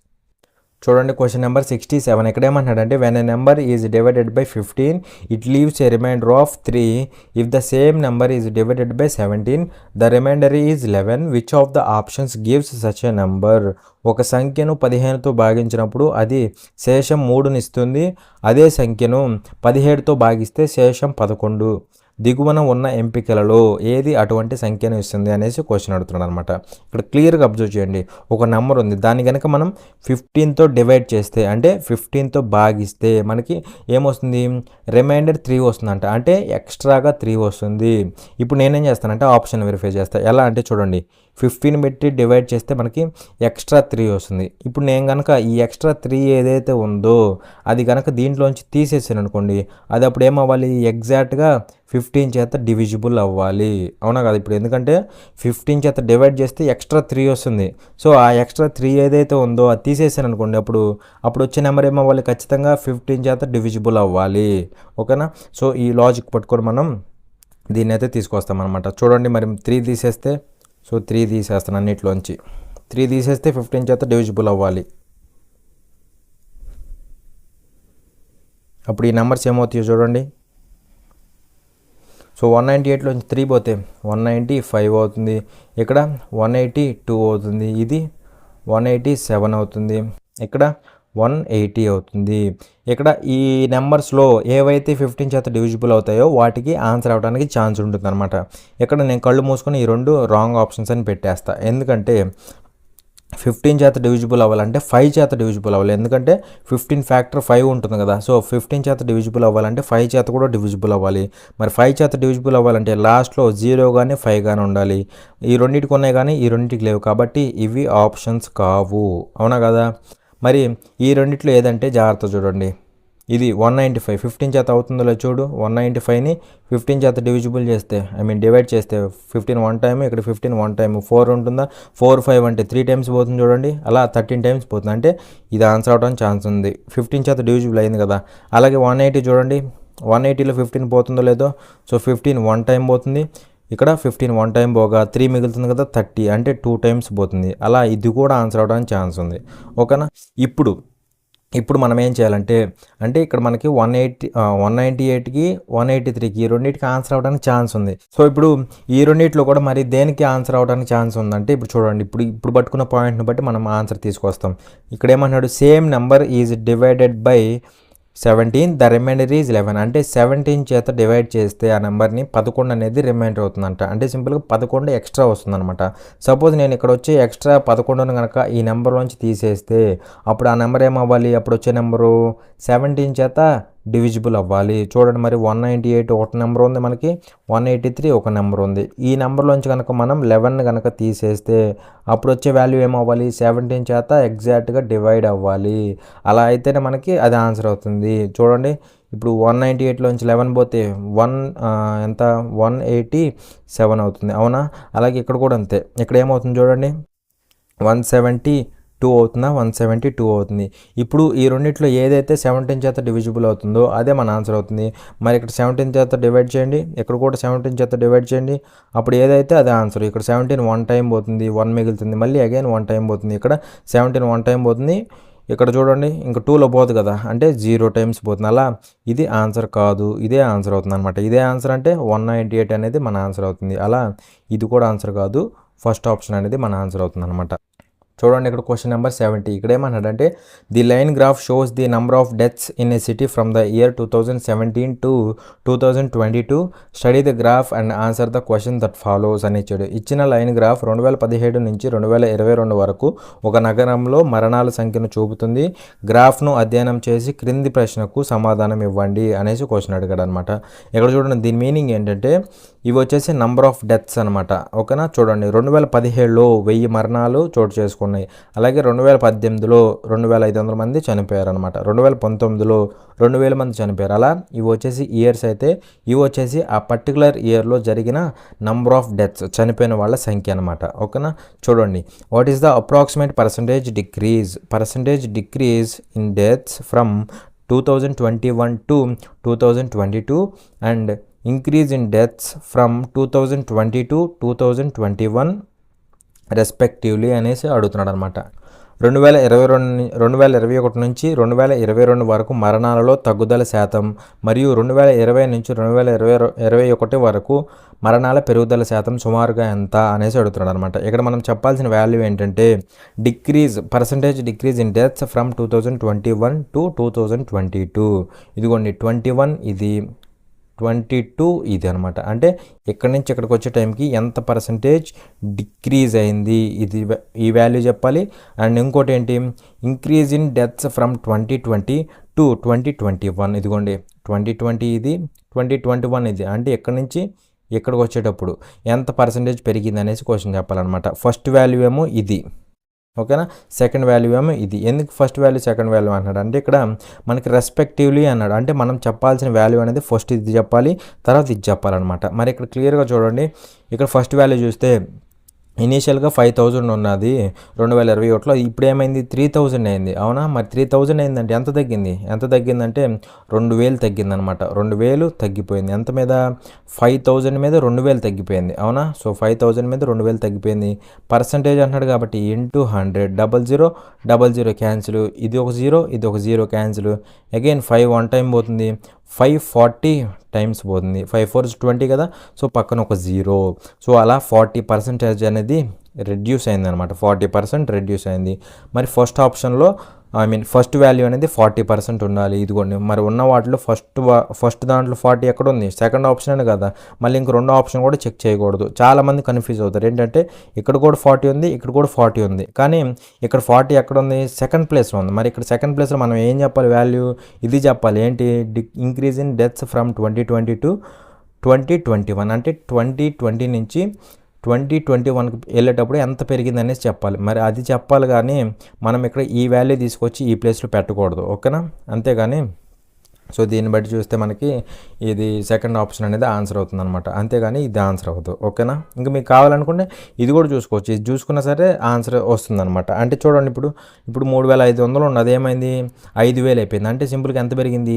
చూడండి క్వశ్చన్ నెంబర్ 67. ఇక్కడ ఏమంటాడంటే when a number is divided by 15 it leaves a remainder of 3. If the same number is divided by 17 the remainder is 11. Which of the options gives such a number. ఒక సంఖ్యను 15తో భాగించినప్పుడు అది శేషం 3ని ఇస్తుంది. అదే సంఖ్యను 17తో భాగిస్తే శేషం 11. దిగువన ఉన్న ఎంపికలలో ఏది అటువంటి సంఖ్యను ఇస్తుంది అనేసి క్వశ్చన్ అడుగుతున్నాడు అనమాట. ఇక్కడ క్లియర్గా అబ్జర్వ్ చేయండి, ఒక నెంబర్ ఉంది, దాన్ని కనుక మనం 15తో డివైడ్ చేస్తే అంటే 15తో భాగిస్తే మనకి ఏమొస్తుంది, రిమైండర్ 3 వస్తుందంట, అంటే ఎక్స్ట్రాగా 3 వస్తుంది. ఇప్పుడు నేనేం చేస్తానంటే ఆప్షన్ వెరిఫై చేస్తాను. ఎలా అంటే చూడండి, 15 పెట్టి డివైడ్ చేస్తే మనకి ఎక్స్ట్రా 3 వస్తుంది. ఇప్పుడు నేను కనుక ఈ ఎక్స్ట్రా 3 ఏదైతే ఉందో అది కనుక దీంట్లోంచి తీసేసాను అనుకోండి, అది అప్పుడు ఏమవ్వాలి, ఎగ్జాక్ట్గా 15 చేత డివిజిబుల్ అవ్వాలి, అవునా కదా. ఇప్పుడు ఎందుకంటే 15 చేత డివైడ్ చేస్తే ఎక్స్ట్రా 3 వస్తుంది. సో ఆ ఎక్స్ట్రా 3 ఏదైతే ఉందో అది తీసేసాను అనుకోండి, అప్పుడు వచ్చే నెంబర్ ఏమవ్వాలి, ఖచ్చితంగా 15 చేత డివిజిబుల్ అవ్వాలి, ఓకేనా. సో ఈ లాజిక్ పట్టుకొని మనం దీన్ని అయితే తీసుకొస్తాం అనమాట. చూడండి మరి 3 తీసేస్తే, సో 3 తీసేస్తాను అన్నిట్లోంచి, 3 తీసేస్తే 15 చేత డివిజిబుల్ అవ్వాలి. అప్పుడు ఈ నెంబర్స్ ఏమవుతాయో చూడండి. సో 198లోంచి 3 పోతే 195 అవుతుంది, ఇక్కడ 182 అవుతుంది, ఇది 187 అవుతుంది, ఇక్కడ 180 అవుతుంది. ఇక్కడ ఈ నెంబర్స్లో ఏవైతే 15 చేత డివిజిబుల్ అవుతాయో వాటికి ఆన్సర్ అవ్వడానికి ఛాన్స్ ఉంటుంది అనమాట. ఇక్కడ నేను కళ్ళు మూసుకొని ఈ రెండు రాంగ్ ఆప్షన్స్ అని పెట్టేస్తా, ఎందుకంటే 15 చేత డివిజిబుల్ అవ్వాలంటే 5 చేత డివిజిబుల్ అవ్వాలి, ఎందుకంటే 15 ఫ్యాక్టర్ 5 ఉంటుంది కదా. సో 15 చేత డివిజిబుల్ అవ్వాలంటే 5 చేత కూడా డివిజిబుల్ అవ్వాలి. మరి 5 చేత డివిజిబుల్ అవ్వాలంటే లాస్ట్లో 0 కానీ 5 కానీ ఉండాలి. ఈ రెండింటికి ఉన్నాయి కానీ ఈ రెండింటికి లేవు, కాబట్టి ఇవి ఆప్షన్స్ కావు, అవునా కదా. మరి ఈ రెండిట్లో ఏదంటే జాగ్రత్త చూడండి, ఇది 195 15 చేత అవుతుందో లేదు చూడు. 195ని 15 చేత డివిజిబుల్ చేస్తే డివైడ్ చేస్తే 15 1 టైము, ఇక్కడ 15 1 టైము, 4 ఉంటుందా, 4 5 అంటే 3 టైమ్స్ పోతుంది చూడండి, అలా 13 టైమ్స్ పోతుంది, అంటే ఇది ఆన్సర్ అవడానికి ఛాన్స్ ఉంది. 15 చేత డివిజిబుల్ అయింది కదా. అలాగే 180 చూడండి, 180లో 15 పోతుందో లేదో. సో 15 1 టైం పోతుంది, ఇక్కడ 15 1 టైం పోగా 3 మిగులుతుంది కదా, 30 అంటే 2 టైమ్స్ పోతుంది. అలా ఇది కూడా ఆన్సర్ అవడానికి ఛాన్స్ ఉంది, ఓకేనా. ఇప్పుడు ఇప్పుడు మనం ఏం చేయాలంటే ఇక్కడ మనకి 198కి 183కి ఈ రెండింటికి ఆన్సర్ అవ్వడానికి ఛాన్స్ ఉంది. సో ఇప్పుడు ఈ రెండిట్లో కూడా మరి దేనికి ఆన్సర్ అవ్వడానికి ఛాన్స్ ఉందంటే ఇప్పుడు చూడండి, ఇప్పుడు పట్టుకున్న పాయింట్ని బట్టి మనం ఆన్సర్ తీసుకొస్తాం. ఇక్కడ ఏమన్నాడు, same number is divided by 17, the remainder is 11. అంటే 17 చేత డివైడ్ చేస్తే ఆ నెంబర్ని 11 అనేది రిమైండర్ అవుతుందంట. అంటే సింపుల్గా 11 ఎక్స్ట్రా వస్తుందన్నమాట. సపోజ్ నేను ఇక్కడ వచ్చి ఎక్స్ట్రా 11ను కనుక ఈ నెంబర్లోంచి తీసేస్తే అప్పుడు ఆ నెంబర్ ఏమవ్వాలి, అప్పుడు వచ్చే నెంబరు 17 చేత డివిజిబుల్ అవ్వాలి. చూడండి, మరి 198 ఒక నెంబర్ ఉంది, మనకి 183 ఒక నెంబర్ ఉంది. ఈ నెంబర్లోంచి కనుక మనం 11 కనుక తీసేస్తే అప్పుడు వచ్చే వాల్యూ ఏమవ్వాలి, 17 చేత ఎగ్జాక్ట్గా డివైడ్ అవ్వాలి. అలా అయితేనే మనకి అది ఆన్సర్ అవుతుంది. చూడండి, ఇప్పుడు 198లోంచి 11 పోతే ఎంత 187 అవుతుంది, అవునా? అలాగే ఇక్కడ కూడా అంతే. ఇక్కడ ఏమవుతుంది చూడండి, 172 అవుతుందా, 172 అవుతుంది. ఇప్పుడు ఈ రెండిట్లో ఏదైతే 17 చేత డివిజిబుల్ అవుతుందో అదే మన ఆన్సర్ అవుతుంది. మరి ఇక్కడ 17 చేత డివైడ్ చేయండి, ఇక్కడ కూడా 17 చేత డివైడ్ చేయండి, అప్పుడు ఏదైతే అదే ఆన్సర్. ఇక్కడ 17 1 టైం పోతుంది, 1 మిగులుతుంది, మళ్ళీ అగైన్ 1 టైం పోతుంది. ఇక్కడ 17 1 టైం పోతుంది, ఇక్కడ చూడండి ఇంకా 2లో పోదు కదా, అంటే 0 టైమ్స్ పోతుంది. అలా ఇది ఆన్సర్ కాదు, ఇదే ఆన్సర్ అవుతుంది అనమాట. ఇదే ఆన్సర్ అంటే 198 అనేది మన ఆన్సర్ అవుతుంది. అలా ఇది కూడా ఆన్సర్ కాదు, ఫస్ట్ ఆప్షన్ అనేది మన ఆన్సర్ అవుతుంది అనమాట. చూడండి, ఇక్కడ క్వశ్చన్ నెంబర్ 70. ఇక్కడ ఏమన్నాడంటే the line graph shows the number of deaths in a city from the year 2017 to 2022. Study the graph and answer the question that follows అని ఇచ్చాడు. ఇచ్చిన లైన్ గ్రాఫ్ 2017 నుంచి 2022 వరకు ఒక నగరంలో మరణాల సంఖ్యను చూపుతుంది. గ్రాఫ్ను అధ్యయనం చేసి క్రింది ప్రశ్నకు సమాధానం ఇవ్వండి అనేసి క్వశ్చన్ అడిగాడు అనమాట. ఇక్కడ చూడండి, దీని మీనింగ్ ఏంటంటే ఇవి వచ్చేసి నంబర్ ఆఫ్ డెత్స్ అనమాట. ఓకేనా? చూడండి, 2017లో 1000 మరణాలు చోటు చేసుకున్నాయి. అలాగే 2018లో 2500 మంది చనిపోయారు అనమాట. 2019లో 2000 మంది చనిపోయారు. అలా ఇవి వచ్చేసి ఇయర్స్ అయితే ఇవి వచ్చేసి ఆ పర్టికులర్ ఇయర్లో జరిగిన నంబర్ ఆఫ్ డెత్స్, చనిపోయిన వాళ్ళ సంఖ్య అనమాట. ఓకేనా? చూడండి, what is the approximate percentage decrease in deaths from 2021 to 2022 and increase in deaths from 2020 to 2021 respectively అనేసి అడుగుతున్నాడు అనమాట. 2021 నుంచి 2022 వరకు మరణాలలో తగ్గుదల శాతం మరియు 2020 నుంచి 2021 వరకు మరణాల పెరుగుదల శాతం సుమారుగా ఎంత అనేసి అడుగుతున్నాడు అనమాట. ఇక్కడ మనం చెప్పాల్సిన వాల్యూ ఏంటంటే percentage decrease in deaths from 2021 to 2022. ఇదిగోండి 21 ఇది, 22 ఇది అనమాట. అంటే ఇక్కడి నుంచి ఇక్కడికి వచ్చే టైంకి ఎంత పర్సంటేజ్ డిక్రీజ్ అయింది, ఇది ఈ వాల్యూ చెప్పాలి. అండ్ ఇంకోటి ఏంటి, increase in deaths from 2020 to 2021. ఇదిగోండి 2020 ఇది, 2021 ఇది. అంటే ఇక్కడి నుంచి ఇక్కడికి వచ్చేటప్పుడు ఎంత పర్సంటేజ్ పెరిగింది అనేసి క్వశ్చన్ చెప్పాలన్నమాట. ఫస్ట్ వాల్యూ ఏమో ఇది, ఓకేనా? సెకండ్ వాల్యూ ఏమో ఇది. ఎందుకు ఫస్ట్ వాల్యూ సెకండ్ వాల్యూ అన్నాడు అంటే ఇక్కడ మనకి రెస్పెక్టివ్లీ అన్నాడు. అంటే మనం చెప్పాల్సిన వాల్యూ అనేది ఫస్ట్ ఇది చెప్పాలి, తర్వాత ఇది చెప్పాలన్నమాట. మరి ఇక్కడ క్లియర్గా చూడండి, ఇక్కడ ఫస్ట్ వాల్యూ చూస్తే ఇనీషియల్గా 5000 ఉన్నది 2021లో, ఇప్పుడు ఏమైంది 3000 అయింది, అవునా? మరి 3000 అయిందంటే ఎంత తగ్గిందంటే 2000 తగ్గిందనమాట. 2000 తగ్గిపోయింది. ఎంత మీద? 5000 మీద 2000 తగ్గిపోయింది, అవునా? సో 5000 మీద 2000 తగ్గిపోయింది. పర్సంటేజ్ అంటున్నాడు కాబట్టి ఇంటూ 100, 00 00 క్యాన్సిల్, ఇది ఒక 0 ఇది ఒక 0 క్యాన్సిల్, అగైన్ 5 1 టైం పోతుంది, 540 టైమ్స్ పోతుంది, 5 4 20 కదా. సో పక్కన ఒక 0. సో అలా 40% అనేది రెడ్యూస్ అయింది అనమాట. 40% రెడ్యూస్ అయింది. మరి ఫస్ట్ ఆప్షన్లో ఫస్ట్ వాల్యూ అనేది 40% ఉండాలి. ఇదిగోండి, మరి ఉన్న వాటిలో ఫస్ట్ దాంట్లో 40 ఎక్కడ ఉంది? సెకండ్ ఆప్షన్ అని కదా. మళ్ళీ ఇంక రెండో ఆప్షన్ కూడా చెక్ చేయకూడదు. చాలామంది కన్ఫ్యూజ్ అవుతారు. ఏంటంటే ఇక్కడ కూడా 40 ఉంది, ఇక్కడ కూడా 40 ఉంది, కానీ ఇక్కడ 40 ఎక్కడ ఉంది? సెకండ్ ప్లేస్లో ఉంది. మరి ఇక్కడ సెకండ్ ప్లేస్లో మనం ఏం చెప్పాలి? వాల్యూ ఇది చెప్పాలి. ఏంటి? Increase in deaths from 2020 to 2021. అంటే 2020 నుంచి 2021కి వెళ్ళేటప్పుడు ఎంత పెరిగింది అనేసి చెప్పాలి. మరి అది చెప్పాలి, కానీ మనం ఇక్కడ ఈ వాల్యూ తీసుకొచ్చి ఈ ప్లేస్లో పెట్టకూడదు, ఓకేనా? అంతేగాని సో దీన్ని బట్టి చూస్తే మనకి ఇది సెకండ్ ఆప్షన్ అనేది ఆన్సర్ అవుతుంది అనమాట. అంతేగాని ఇది ఆన్సర్ అవ్వదు, ఓకేనా? ఇంకా మీకు కావాలనుకుంటే ఇది కూడా చూసుకోవచ్చు. ఇది చూసుకున్నా సరే ఆన్సర్ వస్తుంది అనమాట. అంటే చూడండి, ఇప్పుడు 3500 ఉన్నది ఏమైంది? 5000 అయిపోయింది. అంటే సింపుల్గా ఎంత పెరిగింది?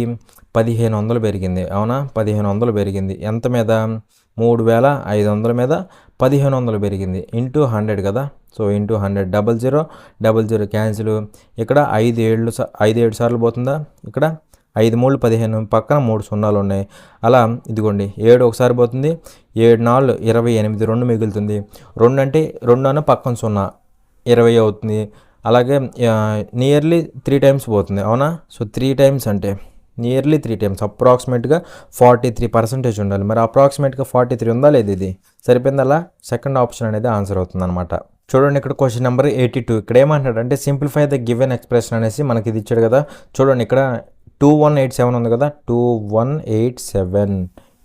1500 పెరిగింది, అవునా? 1500 పెరిగింది. ఎంత మీద? 3500 మీద 1500 పెరిగింది ఇంటూ 100 కదా. So into 100 00 cancel. ఇక్కడ 5 7 సార్లు పోతుందా, ఇక్కడ 5 3 15 పక్కన 3 సున్నాలు ఉన్నాయి. అలా ఇదిగోండి 7 ఒకసారి పోతుంది, 7 4 28 2 మిగులుతుంది. 2 అంటే 2 అన్న పక్కన 0 20 అవుతుంది. అలాగే నియర్లీ 3 టైమ్స్ పోతుంది అవునా. సో 3 టైమ్స్ అంటే నియర్లీ 3 టైమ్స్ అప్రాక్సిమేట్గా 43% ఉండాలి. మరి అప్రాక్సిమేట్గా 43 ఉందా లేదు, ఇది సరిపోయింది. అలా సెకండ్ ఆప్షన్ అనేది ఆన్సర్ అవుతుంది అనమాట. చూడండి ఇక్కడ క్వశ్చన్ నెంబర్ 82. ఇక్కడ ఏమంటాడు అంటే సింప్లిఫై ద గివెన్ ఎక్స్ప్రెషన్ అనేసి మనకి ఇది ఇచ్చాడు కదా. చూడండి ఇక్కడ 2187 ఉంది కదా, 2187.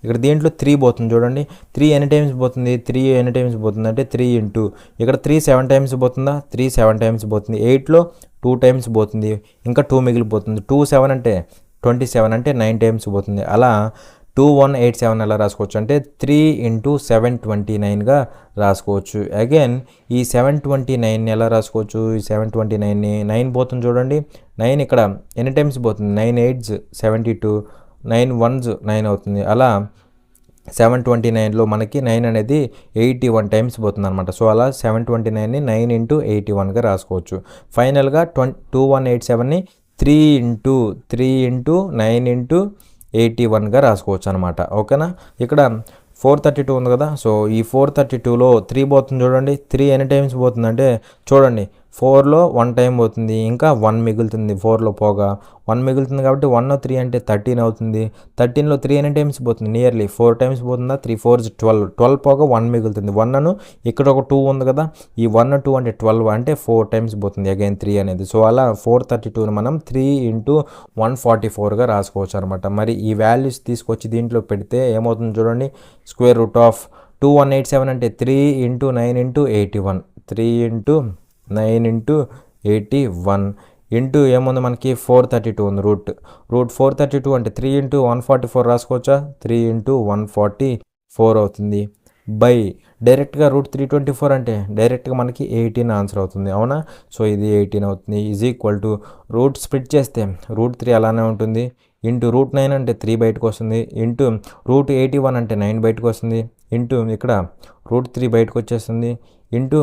ఇక్కడ దీంట్లో 3 పోతుంది చూడండి. 3 ఎన్ని టైమ్స్ పోతుంది, 3 ఎన్ని టైమ్స్ పోతుంది అంటే 3 ఇంటూ ఇక్కడ 3 7 టైమ్స్ పోతుందా, 3 7 టైమ్స్ పోతుంది. 8లో 2 టైమ్స్ పోతుంది, ఇంకా 2 మిగిలిపోతుంది. 2 7 అంటే 27 అంటే 9 టైమ్స్ పోతుంది. అలా 2187 ఎలా రాసుకోవచ్చు అంటే 3 ఇంటూ 729గా రాసుకోవచ్చు. అగైన్ ఈ 729 ఎలా రాసుకోవచ్చు, ఈ 729ని 9 పోతుంది చూడండి. 9 ఇక్కడ ఎన్ని టైమ్స్ పోతుంది, 9 8s 72, 9 1s 9 అవుతుంది. అలా 729లో మనకి 9 అనేది 81 టైమ్స్ పోతుంది అనమాట. సో అలా 729ని 9 ఇంటూ 81గా రాసుకోవచ్చు. ఫైనల్గా 2187ని 3 ఇంటూ 9 ఇంటూ 81గా రాసుకోవచ్చు అనమాట. ఓకేనా. ఇక్కడ 432 ఉంది కదా. సో ఈ 432లో 3 పోతుంది చూడండి. 3 ఎన్ని టైమ్స్ పోతుంది అంటే చూడండి 4లో 1 టైం పోతుంది, ఇంకా 1 మిగులుతుంది. 4లో పోగా 1 మిగులుతుంది కాబట్టి 1 3 అంటే 13 అవుతుంది. 13లో 3 ఎన్ని టైమ్స్ పోతుంది, నియర్లీ 4 టైమ్స్ పోతుందా. 3 4s 12 పోగా 1 మిగులుతుంది. 1 ఇక్కడ ఒక 2 ఉంది కదా, ఈ 1 2 అంటే 12 అంటే 4 టైమ్స్ పోతుంది అగైన్ 3 అనేది. సో అలా 432ని మనం 3 ఇంటూ 144గా రాసుకోవచ్చు అనమాట. మరి ఈ వాల్యూస్ తీసుకొచ్చి దీంట్లో పెడితే ఏమవుతుంది చూడండి. స్క్వేర్ రూట్ ఆఫ్ 2187 అంటే 3 into 9 into 81, 3 into 9 into 81 into ఏముంది మనకి 432 ఉంది. రూట్ 432 అంటే 3 ఇంటూ 144 రాసుకోవచ్చా, 3 ఇంటూ 144 అవుతుంది. బై డైరెక్ట్గా √324 అంటే డైరెక్ట్గా మనకి 18 ఆన్సర్ అవుతుంది అవునా. సో ఇది 18 అవుతుంది. Is equal to root split చేస్తే √3 అలానే ఉంటుంది, ఇంటూ √9 అంటే 3 బయటకు వస్తుంది, ఇంటూ √81 అంటే 9 బయటకు వస్తుంది, ఇంటూ ఇక్కడ √3 బయటకు వచ్చేస్తుంది, ఇంటూ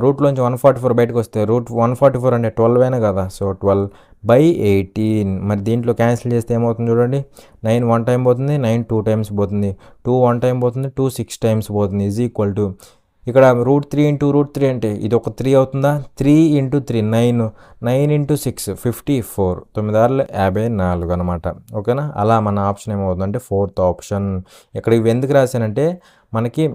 రూట్లోంచి 144 బయటకు వస్తే √144 అంటే 12 అయినా కదా. సో 12/18. మరి దీంట్లో క్యాన్సిల్ చేస్తే ఏమవుతుంది చూడండి. 9 1 టైం పోతుంది, 9 2 టైమ్స్ పోతుంది, 2 1 టైం పోతుంది, 2 6 టైమ్స్ పోతుంది. ఈజ్ ఈక్వల్ టు ఇక్కడ √3 ఇంటూ √3 అంటే ఇది ఒక 3 అవుతుందా. 3 ఇంటూ 3 9 ఇంటూ 6 54, 9 6 54 అనమాట. ఓకేనా. అలా మన ఆప్షన్ ఏమవుతుందంటే 4th ఆప్షన్. ఇక్కడ ఇవి ఎందుకు రాశానంటే మనకి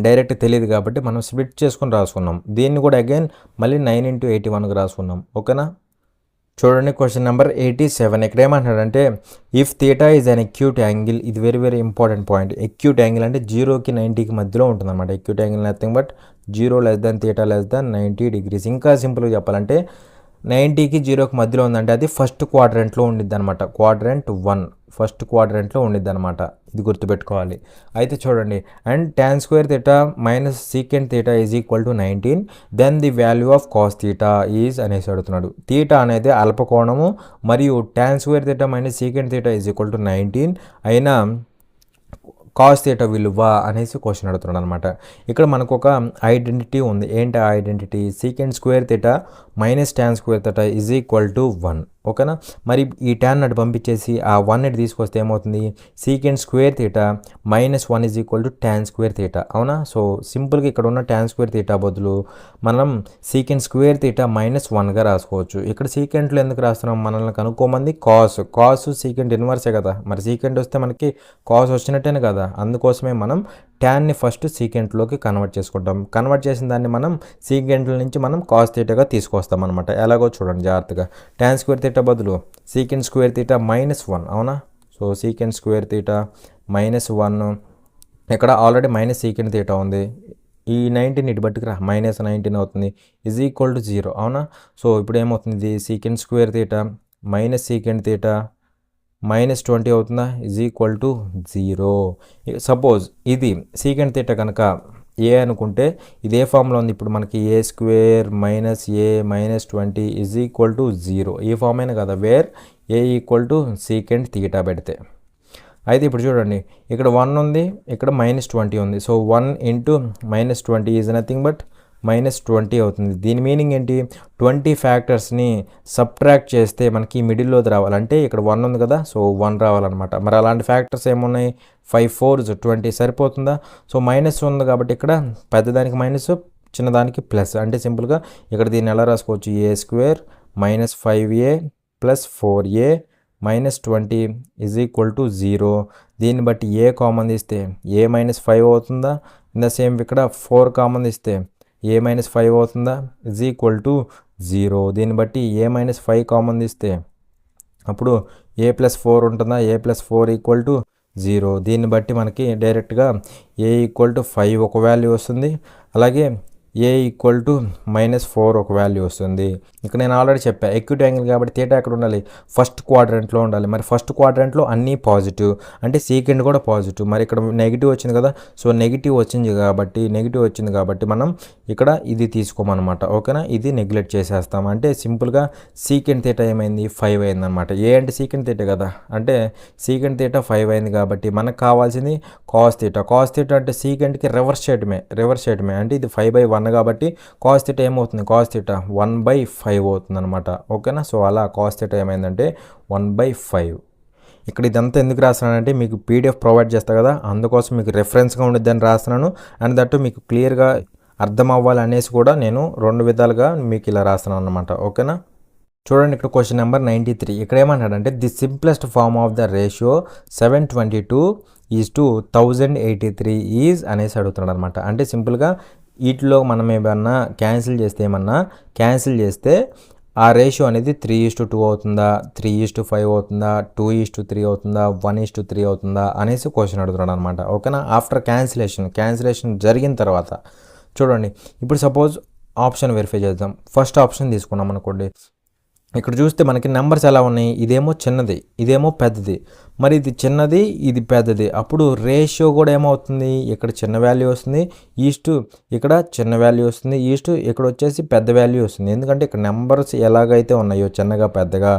డైరెక్ట్ తెలియదు కాబట్టి మనం స్ప్లిట్ చేసుకొని రాసుకున్నాం. దీన్ని కూడా అగైన్ మళ్ళీ 9 ఇంటూ 81గా రాసుకున్నాం. ఓకేనా. చూడండి క్వశ్చన్ నెంబర్ 87. ఇక్కడ ఏమంటాడంటే if theta is an acute angle, ఇది very very important point. Acute angle అంటే 0కి 90కి మధ్యలో ఉంటుంది అనమాట. Acute angle nothing but 0 < θ 90 degrees. ఇంకా సింపుల్గా చెప్పాలంటే 90కి 0కి మధ్యలో ఉందంటే అది ఫస్ట్ క్వాడ్రంట్లో ఉండిద్ది అనమాట. క్వాడ్రంట్ 1 ఫస్ట్ క్వాడ్రంట్లో ఉండిద్ది అనమాట. ఇది గుర్తుపెట్టుకోవాలి. అయితే చూడండి, and tan square θ minus secant θ is equal to 19, then the value of cos θ is అనేసి అడుగుతున్నాడు. θ అనేది అల్పకోణము మరియు tan square θ minus secant θ is equal to 19 అయినా cos θ విలువ అనేసి క్వశ్చన్ అడుగుతున్నాడు అనమాట. ఇక్కడ మనకు ఒక ఐడెంటిటీ ఉంది. ఏంటి ఆ identity? secant square θ minus tan square θ is equal to 1. ఓకేనా. మరి ఈ tan అటు పంపించేసి ఆ 1 ఇటు తీసుకొస్తే ఏమవుతుంది? secant square θ minus 1 is equal to tan square θ. అవునా. సో సింపుల్గా ఇక్కడ ఉన్న tan square θ బదులు మనం secant square θ మైనస్ 1గా రాసుకోవచ్చు. ఇక్కడ సీకెంట్లో ఎందుకు రాస్తున్నాం? మనల్ని కనుక్కోమంది కాస్ secant ఇన్వర్సే కదా. మరి secant వస్తే మనకి కాస్ వచ్చినట్టేనే కదా. అందుకోసమే మనం ట్యాన్ని ఫస్ట్ సీకెంట్లోకి కన్వర్ట్ చేసుకుంటాం. కన్వర్ట్ చేసిన దాన్ని మనం సీకెంట్ల నుంచి మనం కాస్ థీటాగా తీసుకొస్తాం అనమాట. ఎలాగో చూడండి జాగ్రత్తగా. tan square θ బదులు secant square θ మైనస్ 1. అవునా. సో secant square θ మైనస్ 1, ఇక్కడ ఆల్రెడీ మైనస్ secant θ ఉంది. ఈ 19 ఇటు బట్టికి రా, మైనస్ 19 అవుతుంది, ఈజ్ ఈక్వల్ టు 0. అవునా. సో ఇప్పుడు ఏమవుతుంది? secant square θ minus secant θ minus 20 అవుతుందా? Is equal to 0. సపోజ్ ఇది secant θ కనుక ఏ అనుకుంటే ఇది ఏ ఫామ్లో ఉంది? ఇప్పుడు మనకి a square minus a minus 20 is equal to 0 ఈ ఫామ్ అయినా కదా, where a equal to secant θ పెడితే. అయితే ఇప్పుడు చూడండి, ఇక్కడ 1 ఉంది, ఇక్కడ -20 ఉంది. So 1 into -20 is nothing but -20 అవుతుంది. దీని మీనింగ్ ఏంటి? 20 ఫ్యాక్టర్స్ని సబ్ట్రాక్ట్ చేస్తే మనకి మిడిల్లోది రావాలంటే ఇక్కడ 1 ఉంది కదా, సో 1 రావాలన్నమాట. మరి అలాంటి ఫ్యాక్టర్స్ ఏమున్నాయి? 5 4s 20 సరిపోతుందా? సో మైనస్ ఉంది కాబట్టి ఇక్కడ పెద్దదానికి మైనస్, చిన్నదానికి ప్లస్. అంటే సింపుల్గా ఇక్కడ దీన్ని ఎలా రాసుకోవచ్చు? a² -5a + 4a -20 = 0. దీన్ని బట్టి ఏ కామన్ తీస్తే a -5 అవుతుందా? ఇన్ ద సేమ్ ఇక్కడ 4 కామన్ తీస్తే a -5 అవుతుందా? = 0. దీన్ని బట్టి a -5 కామన్ తీస్తే అప్పుడు a + 4 ఉంటుందా? a + 4 = 0. దీన్ని బట్టి మనకి డైరెక్ట్గా a = 5 ఒక వాల్యూ వస్తుంది. అలాగే a = -4 ఒక వాల్యూ వస్తుంది. ఇక్కడ నేను ఆల్రెడీ చెప్పాను, ఎక్యూట్ యాంగిల్ కాబట్టి థీటా ఎక్కడ ఉండాలి? ఫస్ట్ క్వాడ్రంట్లో ఉండాలి. మరి ఫస్ట్ క్వాడ్రంట్లో అన్నీ పాజిటివ్, అంటే సీకెండ్ కూడా పాజిటివ్. మరి ఇక్కడ నెగిటివ్ వచ్చింది కదా, సో నెగిటివ్ వచ్చింది కాబట్టి మనం ఇక్కడ ఇది తీసుకోమన్నమాట. ఓకేనా? ఇది నెగ్లెక్ట్ చేసేస్తాం. అంటే సింపుల్గా సీకెండ్ థీటా ఏమైంది? 5 అయిందనమాట. ఏ అంటే సీకెండ్ థీటా కదా, అంటే సీకెండ్ థీటా 5 అయింది కాబట్టి మనకు కావాల్సింది కాస్ థీటా. కాస్ థీటా అంటే సీకెండ్కి రివర్స్ చేయటమే. అంటే ఇది 5/1 కాబట్టి కాస్ థీటా ఏమవుతుంది? కాస్ థీటా 1/5 అవుతుంది అనమాట. ఓకేనా? సో అలా కాస్ థీటా ఏమైందంటే 1/5. ఇక్కడ ఇదంతా ఎందుకు రాస్తున్నానంటే మీకు పీడిఎఫ్ ప్రొవైడ్ చేస్తా కదా, అందుకోసం మీకు రెఫరెన్స్గా ఉండిద్దని రాస్తున్నాను. అండ్ దట్టు మీకు క్లియర్గా అర్థం అవ్వాలి అనేసి కూడా నేను 2 విధాలుగా మీకు ఇలా రాస్తున్నాను అనమాట. ఓకేనా? చూడండి, ఇక్కడ క్వశ్చన్ నెంబర్ 93. ఇక్కడ ఏమన్నాడంటే the simplest form of the ratio 722:1083 is అనేసి అడుగుతున్నాడు అనమాట. అంటే సింపుల్గా వీటిలో మనం ఏమన్నా క్యాన్సిల్ చేస్తే ఆ రేషియో అనేది 3:2 అవుతుందా, 3:5 అవుతుందా, 2:3 అవుతుందా, 1:3 అవుతుందా అనేసి క్వశ్చన్ అడుగుతున్నాడు అనమాట. ఓకేనా? ఆఫ్టర్ క్యాన్సిలేషన్ జరిగిన తర్వాత చూడండి, ఇప్పుడు సపోజ్ ఆప్షన్ వెరిఫై చేద్దాం. ఫస్ట్ ఆప్షన్ తీసుకున్నాం అనుకోండి. ఇక్కడ చూస్తే మనకి నెంబర్స్ ఎలా ఉన్నాయి? ఇదేమో చిన్నది, ఇదేమో పెద్దది. మరి ఇది చిన్నది, ఇది పెద్దది. అప్పుడు రేషియో కూడా ఏమవుతుంది? ఇక్కడ చిన్న వాల్యూ వస్తుంది, ఈస్టు ఇక్కడ చిన్న వాల్యూ వస్తుంది, ఈస్టు ఇక్కడ వచ్చేసి పెద్ద వాల్యూ వస్తుంది. ఎందుకంటే ఇక్కడ నెంబర్స్ ఎలాగైతే ఉన్నాయో చిన్నగా పెద్దగా,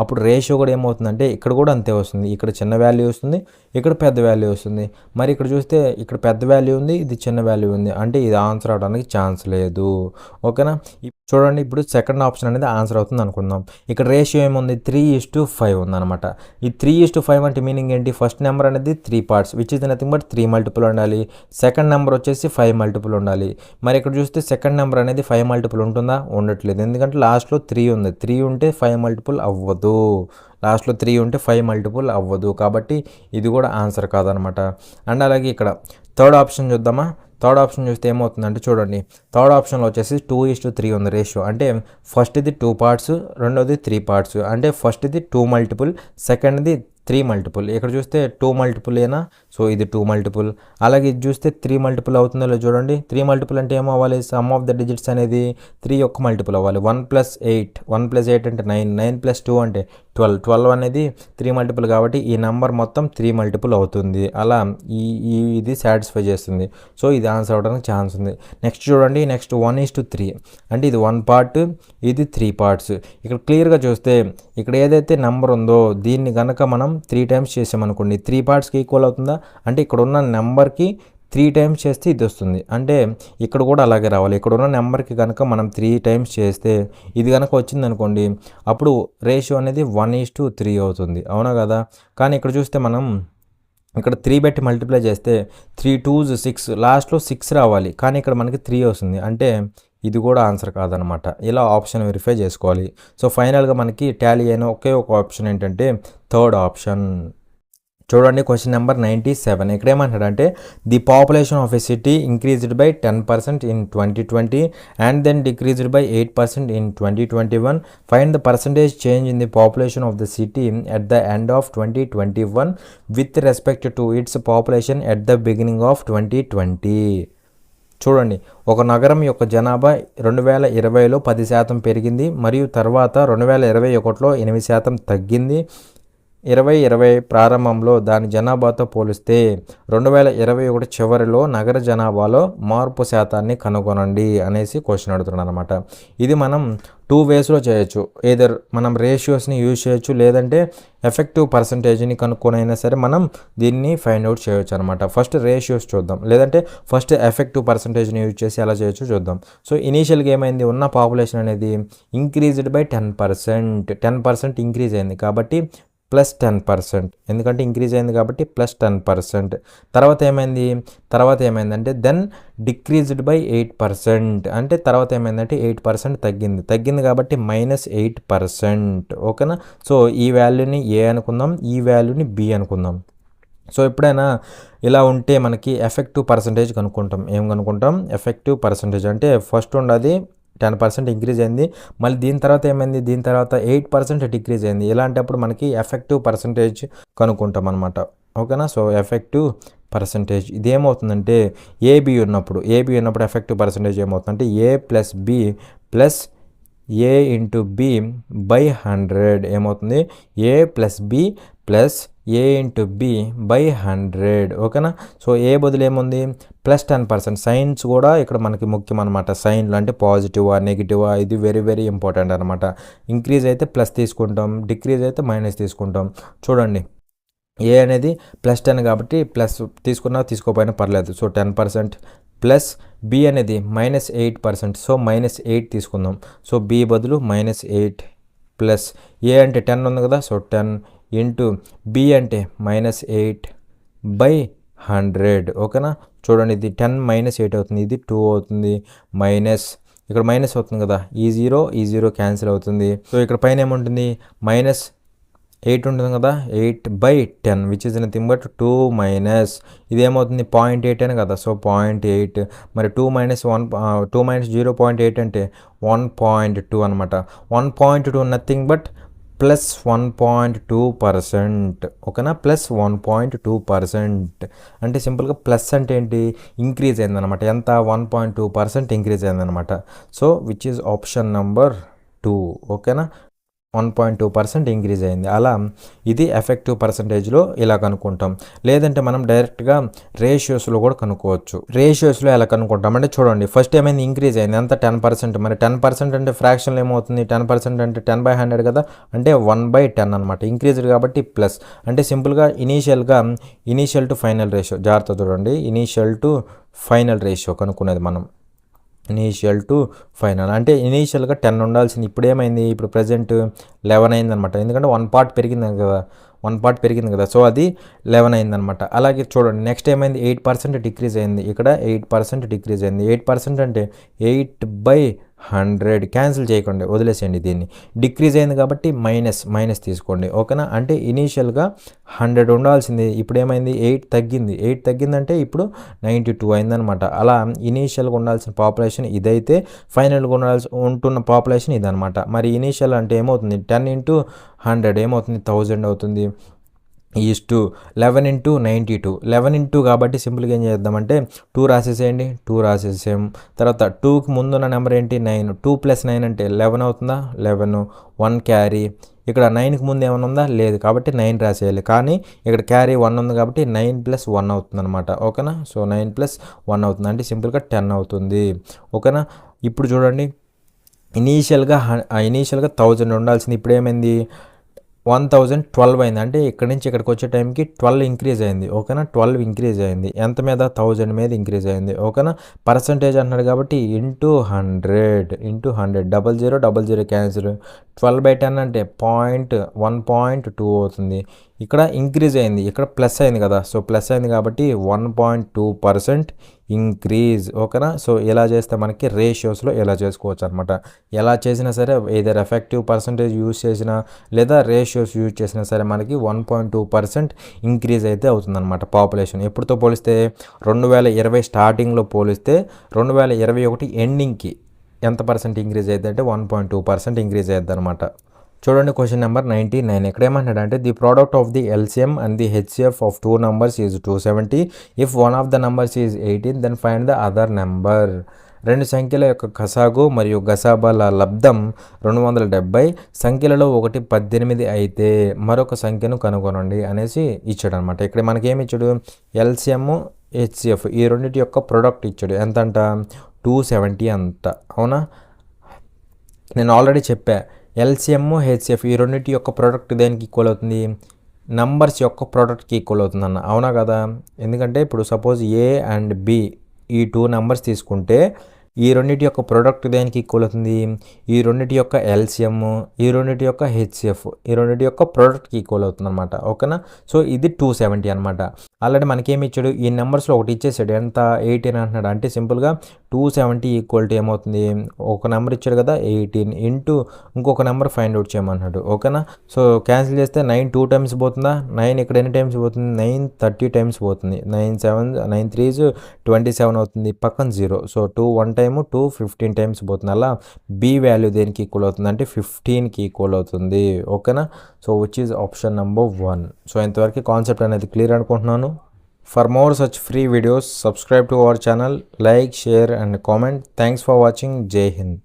అప్పుడు రేషియో కూడా ఏమవుతుందంటే ఇక్కడ కూడా అంతే వస్తుంది. ఇక్కడ చిన్న వాల్యూ వస్తుంది, ఇక్కడ పెద్ద వాల్యూ వస్తుంది. మరి ఇక్కడ చూస్తే ఇక్కడ పెద్ద వాల్యూ ఉంది, ఇది చిన్న వాల్యూ ఉంది. అంటే ఇది ఆన్సర్ అవడానికి ఛాన్స్ లేదు. ఓకేనా? చూడండి, ఇప్పుడు సెకండ్ ఆప్షన్ అనేది ఆన్సర్ అవుతుంది అనుకుందాం. ఇక్కడ రేషియో ఏముంది? 3:5 ఉందన్నమాట. ఈ 3:5 అంటే మీనింగ్ ఏంటి? ఫస్ట్ నెంబర్ అనేది 3 parts which is nothing but 3 multiple ఉండాలి. సెకండ్ నెంబర్ వచ్చేసి 5 మల్టిపుల్ ఉండాలి. మరి ఇక్కడ చూస్తే సెకండ్ నెంబర్ అనేది 5 మల్టిపుల్ ఉంటుందా? ఉండట్లేదు. ఎందుకంటే లాస్ట్లో 3 ఉంది. 3 ఉంటే 5 మల్టిపుల్ అవ్వదు. కాబట్టి ఇది కూడా ఆన్సర్ కాదనమాట. అండ్ అలాగే ఇక్కడ థర్డ్ ఆప్షన్ చూద్దామా. థర్డ్ ఆప్షన్ చూస్తే ఏమవుతుందంటే చూడండి, థర్డ్ ఆప్షన్లో వచ్చేసి 2:3 ఉంది రేషియో. అంటే ఫస్ట్ది 2 పార్ట్స్, రెండోది 3 పార్ట్స్. అంటే ఫస్ట్ది 2 మల్టిపుల్, సెకండ్ది 3 మల్టిపుల్. ఇక్కడ చూస్తే 2 మల్టిపుల్ ఏనా, సో ఇది 2 మల్టిపుల్. అలాగే ఇది చూస్తే 3 మల్టిపుల్ అవుతుందో లేదో చూడండి. 3 మల్టిపుల్ అంటే ఏమవ్వాలి? సమ్ ఆఫ్ ద డిజిట్స్ అనేది 3 యొక్క మల్టిపుల్ అవ్వాలి. 1 + 8 అంటే 9, 9 + 2 అంటే 12, 12 అనేది 3 మల్టిపుల్ కాబట్టి ఈ నెంబర్ మొత్తం 3 మల్టిపుల్ అవుతుంది. అలా ఇది సాటిస్ఫై చేస్తుంది. సో ఇది ఆన్సర్ అవడానికి ఛాన్స్ ఉంది. నెక్స్ట్ చూడండి, నెక్స్ట్ 1:3 అంటే ఇది 1 పార్ట్, ఇది 3 పార్ట్స్. ఇక్కడ క్లియర్గా చూస్తే ఇక్కడ ఏదైతే నెంబర్ ఉందో దీన్ని కనుక మనం 3 టైమ్స్ చేసామనుకోండి, 3 పార్ట్స్కి ఈక్వల్ అవుతుందా? అంటే ఇక్కడ ఉన్న నెంబర్కి 3 టైమ్స్ చేస్తే ఇది వస్తుంది. అంటే ఇక్కడ కూడా అలాగే రావాలి. ఇక్కడ ఉన్న నెంబర్కి కనుక మనం 3 టైమ్స్ చేస్తే ఇది కనుక వచ్చిందనుకోండి, అప్పుడు రేషియో అనేది 1:3 అవుతుంది. అవునా కదా? కానీ ఇక్కడ చూస్తే మనం ఇక్కడ 3 పెట్టి మల్టిప్లై చేస్తే 3 2s 6, లాస్ట్లో 6 రావాలి. కానీ ఇక్కడ మనకి 3 వస్తుంది. అంటే ఇది కూడా ఆన్సర్ కాదనమాట. ఇలా ఆప్షన్ వెరిఫై చేసుకోవాలి. సో ఫైనల్గా మనకి టాలీ అయిన ఒకే ఒక ఆప్షన్ ఏంటంటే థర్డ్ ఆప్షన్. చూడండి, క్వశ్చన్ నెంబర్ 97. ఇక్కడ ఏమంటాడంటే the population of a city increased by 10% in 2020 and then decreased by 8% in 2021. Find the percentage change in the population of the city at the end of 2021 with respect to its population at the beginning of 2020. చూడండి, ఒక నగరం యొక్క జనాభా 2020లో 10% పెరిగింది మరియు తర్వాత 2021లో 8% తగ్గింది. 2020 ప్రారంభంలో దాని జనాభాతో పోలిస్తే 2021 చివరిలో నగర జనాభాలో మార్పు శాతాన్ని కనుగొనండి అనేసి క్వశ్చన్ అడుగుతున్నాను అనమాట. ఇది మనం 2 వేస్లో చేయొచ్చు. ఏదర్ మనం రేషియోస్ని యూజ్ చేయొచ్చు, లేదంటే ఎఫెక్టివ్ పర్సంటేజ్ని కనుక్కొనైనా సరే మనం దీన్ని ఫైండ్ అవుట్ చేయొచ్చు అనమాట. ఫస్ట్ రేషియోస్ చూద్దాం, లేదంటే ఫస్ట్ ఎఫెక్టివ్ పర్సంటేజ్ని యూజ్ చేసి ఎలా చేయొచ్చు చూద్దాం. సో ఇనీషియల్గా ఏమైంది, ఉన్న పాపులేషన్ అనేది ఇంక్రీజ్డ్ బై 10% ఇంక్రీజ్ అయింది కాబట్టి ప్లస్ 10%, ఎందుకంటే ఇంక్రీజ్ అయింది కాబట్టి ప్లస్ 10%. తర్వాత ఏమైందంటే దెన్ డిక్రీజ్డ్ బై 8%, అంటే తర్వాత ఏమైందంటే 8% తగ్గింది కాబట్టి -8%. ఓకేనా. సో ఈ వాల్యూని ఏ అనుకుందాం, ఈ వాల్యూని బి అనుకుందాం. సో ఎప్పుడైనా ఇలా ఉంటే మనకి ఎఫెక్టివ్ పర్సంటేజ్ కనుక్కుంటాం. ఏం కనుక్కుంటాం, ఎఫెక్టివ్ పర్సంటేజ్. అంటే ఫస్ట్ ఉండదు 10% ఇంక్రీజ్ అయింది, మళ్ళీ దీని తర్వాత ఏమైంది, దీని తర్వాత 8% డిక్రీజ్ అయింది. ఇలాంటప్పుడు మనకి ఎఫెక్టివ్ పర్సంటేజ్ కనుక్కుంటాం అనమాట. ఓకేనా. సో ఎఫెక్టివ్ పర్సంటేజ్ ఇది ఏమవుతుందంటే ఏబి ఉన్నప్పుడు ఎఫెక్టివ్ పర్సంటేజ్ ఏమవుతుందంటే A plus B plus A into B by 100 ఏమవుతుంది, A plus B plus A into B by 100. ఓకేనా. సో ఏ బదులు ఏముంది, ప్లస్ 10%. సైన్స్ కూడా ఇక్కడ మనకి ముఖ్యం అనమాట. సైన్లు అంటే పాజిటివా నెగిటివా, ఇది వెరీ వెరీ ఇంపార్టెంట్ అనమాట. ఇంక్రీజ్ అయితే ప్లస్ తీసుకుంటాం, డిక్రీజ్ అయితే మైనస్ తీసుకుంటాం. చూడండి, ఏ అనేది ప్లస్ 10 కాబట్టి ప్లస్ తీసుకున్నా తీసుకోపోయినా పర్లేదు. సో 10% ప్లస్ బి అనేది -8%. సో -8 తీసుకుందాం. సో బి బదులు -8 ప్లస్ ఏ అంటే 10 ఉంది కదా, సో 10 ఇంటూ బి అంటే -8 బై 100. ఓకేనా. చూడండి, ఇది 10 -8 అవుతుంది, ఇది 2 అవుతుంది, ఇక్కడ మైనస్ అవుతుంది కదా, ఈ జీరో క్యాన్సిల్ అవుతుంది. సో ఇక్కడ పైన ఏముంటుంది, -8 ఉంటుంది కదా, 8/10 which is nothing but 2 minus ఇది ఏమవుతుంది 0.8 అని కదా, సో 0.8 మరి 2 - 0.8 అంటే 1.2 అనమాట. 1.2 నథింగ్ బట్ ప్లస్ 1.2%. ఓకేనా, ప్లస్ 1.2%. అంటే సింపుల్గా ప్లస్ అంటే ఏంటి, ఇంక్రీజ్ అయిందనమాట. ఎంత, 1.2% ఇంక్రీజ్ అయిందనమాట. So which is option number 2. ఓకేనా, 1.2% ఇంక్రీజ్ అయింది. అలా ఇది ఎఫెక్టివ్ పర్సంటేజ్లో ఇలా కనుక్కుంటాం. లేదంటే మనం డైరెక్ట్గా రేషియోస్లో కూడా కనుక్కోవచ్చు. రేషియోస్లో ఎలా కనుక్కుంటాం అంటే చూడండి, ఫస్ట్ ఏమైంది, ఇంక్రీజ్ అయింది ఎంత, 10%. మరి 10% అంటే ఫ్రాక్షన్లో ఏమవుతుంది, 10% అంటే 10/100 కదా, అంటే 1/10 అనమాట. ఇంక్రీజ్డ్ కాబట్టి ప్లస్. అంటే సింపుల్గా ఇనీషియల్ టు ఫైనల్ రేషియో, జాగ్రత్త చూడండి, ఇనీషియల్ టు ఫైనల్ రేషియో కనుక్కునేది మనం. ఇనీషియల్ టు ఫైనల్ అంటే ఇనీషియల్గా 10 ఉండాల్సింది, ఇప్పుడు ఏమైంది, ఇప్పుడు ప్రజెంట్ 11 అయిందనమాట. ఎందుకంటే 1 పార్ట్ పెరిగింది కదా, సో అది 11 అయిందనమాట. అలాగే చూడండి, నెక్స్ట్ ఏమైంది, 8% డిక్రీజ్ అయింది, ఇక్కడ 8% డిక్రీజ్ అయింది. 8% అంటే 8/100 క్యాన్సిల్ చేయకండి, వదిలేసేయండి దీన్ని. డిక్రీజ్ అయింది కాబట్టి మైనస్ తీసుకోండి. ఓకేనా. అంటే ఇనీషియల్గా 100 ఉండాల్సింది, ఇప్పుడు ఏమైంది, 8 తగ్గిందంటే ఇప్పుడు 92 అయిందనమాట. అలా ఇనీషియల్గా ఉండాల్సిన పాపులేషన్ ఇదైతే ఫైనల్గా ఉంటున్న పాపులేషన్ ఇదనమాట. మరి ఇనీషియల్ అంటే ఏమవుతుంది, 10 × 100 ఏమవుతుంది, 1000 అవుతుంది. ఈస్టు 11 × 92, 11 కాబట్టి సింపుల్గా ఏం చేద్దామంటే 2 రాసేసాం. తర్వాత 2కి ముందున్న నెంబర్ ఏంటి, 9. 2 + 9 అంటే 11 అవుతుందా, 11, 1 క్యారీ. ఇక్కడ 9కి ముందు ఏమైనా ఉందా, లేదు కాబట్టి 9 రాసేయాలి. కానీ ఇక్కడ క్యారీ 1 ఉంది కాబట్టి 9 + 1 అవుతుంది అనమాట. ఓకేనా. సో 9 + 1 అవుతుంది, అంటే సింపుల్గా 10 అవుతుంది. ఓకేనా. ఇప్పుడు చూడండి, ఇనీషియల్గా 1000 ఉండాల్సింది, ఇప్పుడు ఏమైంది, 1012 అయింది. అంటే ఇక్కడ నుంచి ఇక్కడికి వచ్చే టైంకి 12 ఇంక్రీజ్ అయింది. ఓకేనా, 12 ఇంక్రీజ్ అయింది. ఎంత మీద, 1000 మీద ఇంక్రీజ్ అయింది. ఓకేనా. పర్సంటేజ్ అంటున్నాడు కాబట్టి ఇంటూ 100 00 క్యాన్సిల్. 12/10 అంటే 1.2 అవుతుంది. ఇక్కడ ఇంక్రీజ్ అయింది, ఇక్కడ ప్లస్ అయింది కదా, సో ప్లస్ అయింది కాబట్టి 1.2% ఇంక్రీజ్. ఓకేనా. సో ఇలా చేస్తే మనకి రేషియోస్లో ఎలా చేసుకోవచ్చు అనమాట. ఎలా చేసినా సరే, ఏదర్ ఎఫెక్టివ్ పర్సంటేజ్ యూజ్ చేసినా లేదా రేషియోస్ యూజ్ చేసినా సరే మనకి 1.2% ఇంక్రీజ్ అయితే అవుతుందన్నమాట పాపులేషన్. ఎప్పుడుతో పోలిస్తే 2020 స్టార్టింగ్లో పోలిస్తే 2021 ఎండింగ్కి ఎంత పర్సెంట్ ఇంక్రీజ్ అయ్యింది అంటే 1.2% ఇంక్రీజ్ అయ్యింది అనమాట. చూడండి, క్వశ్చన్ నెంబర్ 99. ఇక్కడ ఏమంటాడు అంటే the product of the LCM and the HCF of 2 numbers is 270. If one of the numbers is 18 then find the other number. రెండు సంఖ్యల యొక్క గసాగు మరియు గసాబాల లబ్ధం 270, సంఖ్యలలో ఒకటి 18 అయితే మరొక సంఖ్యను కనుగొనండి అనేసి ఇచ్చాడు అనమాట. ఇక్కడ మనకేమి ఇచ్చాడు, ఎల్సిఎం హెచ్సిఎఫ్ ఈ రెండింటి యొక్క ప్రొడక్ట్ ఇచ్చాడు. ఎంత అంట 270 అంట. అవునా, నేను ఆల్రెడీ చెప్పా ఎల్సిఎం హెచ్సిఎఫ్ ఈ రెండింటి యొక్క ప్రోడక్ట్ దేనికి ఈక్వల్ అవుతుంది, నంబర్స్ యొక్క ప్రోడక్ట్కి ఈక్వల్ అవుతుంది అన్న. అవునా కదా, ఎందుకంటే ఇప్పుడు సపోజ్ ఏ అండ్ బి ఈ 2 నెంబర్స్ తీసుకుంటే ఈ రెండింటి యొక్క ప్రోడక్ట్ దేనికి ఈక్వల్ అవుతుంది, ఈ రెండింటి యొక్క ఎల్సిఎం, ఈ రెండింటి యొక్క హెచ్సిఎఫ్ ఈ రెండింటి యొక్క ప్రోడక్ట్కి ఈక్వల్ అవుతుంది అనమాట. ఓకేనా, సో ఇది 270 అనమాట. ఆల్రెడీ మనకేమి ఇచ్చాడు, ఈ నెంబర్స్లో ఒకటి ఇచ్చేసాడు, ఎంత 18 అంటున్నాడు. అంటే సింపుల్గా 270 ఈక్వల్ టు ఏమవుతుంది, ఒక నెంబర్ ఇచ్చాడు కదా 18 ఇంటూ ఇంకొక నెంబర్ ఫైండ్ అవుట్ చేయమన్నాడు. ఓకేనా, సో క్యాన్సిల్ చేస్తే 9 2 టైమ్స్ పోతుందా, 9 ఇక్కడ ఎన్ని టైమ్స్ పోతుంది, 9 30 టైమ్స్ పోతుంది. 9 3s 27 అవుతుంది, పక్కన 0. సో 2 1 టైమ్ 2 15 టైమ్స్ పోతుంది. అలా బి వాల్యూ దేనికి ఈక్వల్ అవుతుంది అంటే 15కి ఈక్వల్ అవుతుంది. ఓకేనా, so which is option number 1. So ఇంతవరకు కాన్సెప్ట్ అనేది క్లియర్ అనుకుంటున్నాను. For more such free videos subscribe to our channel, like, share and comment. Thanks for watching. జై హింద్.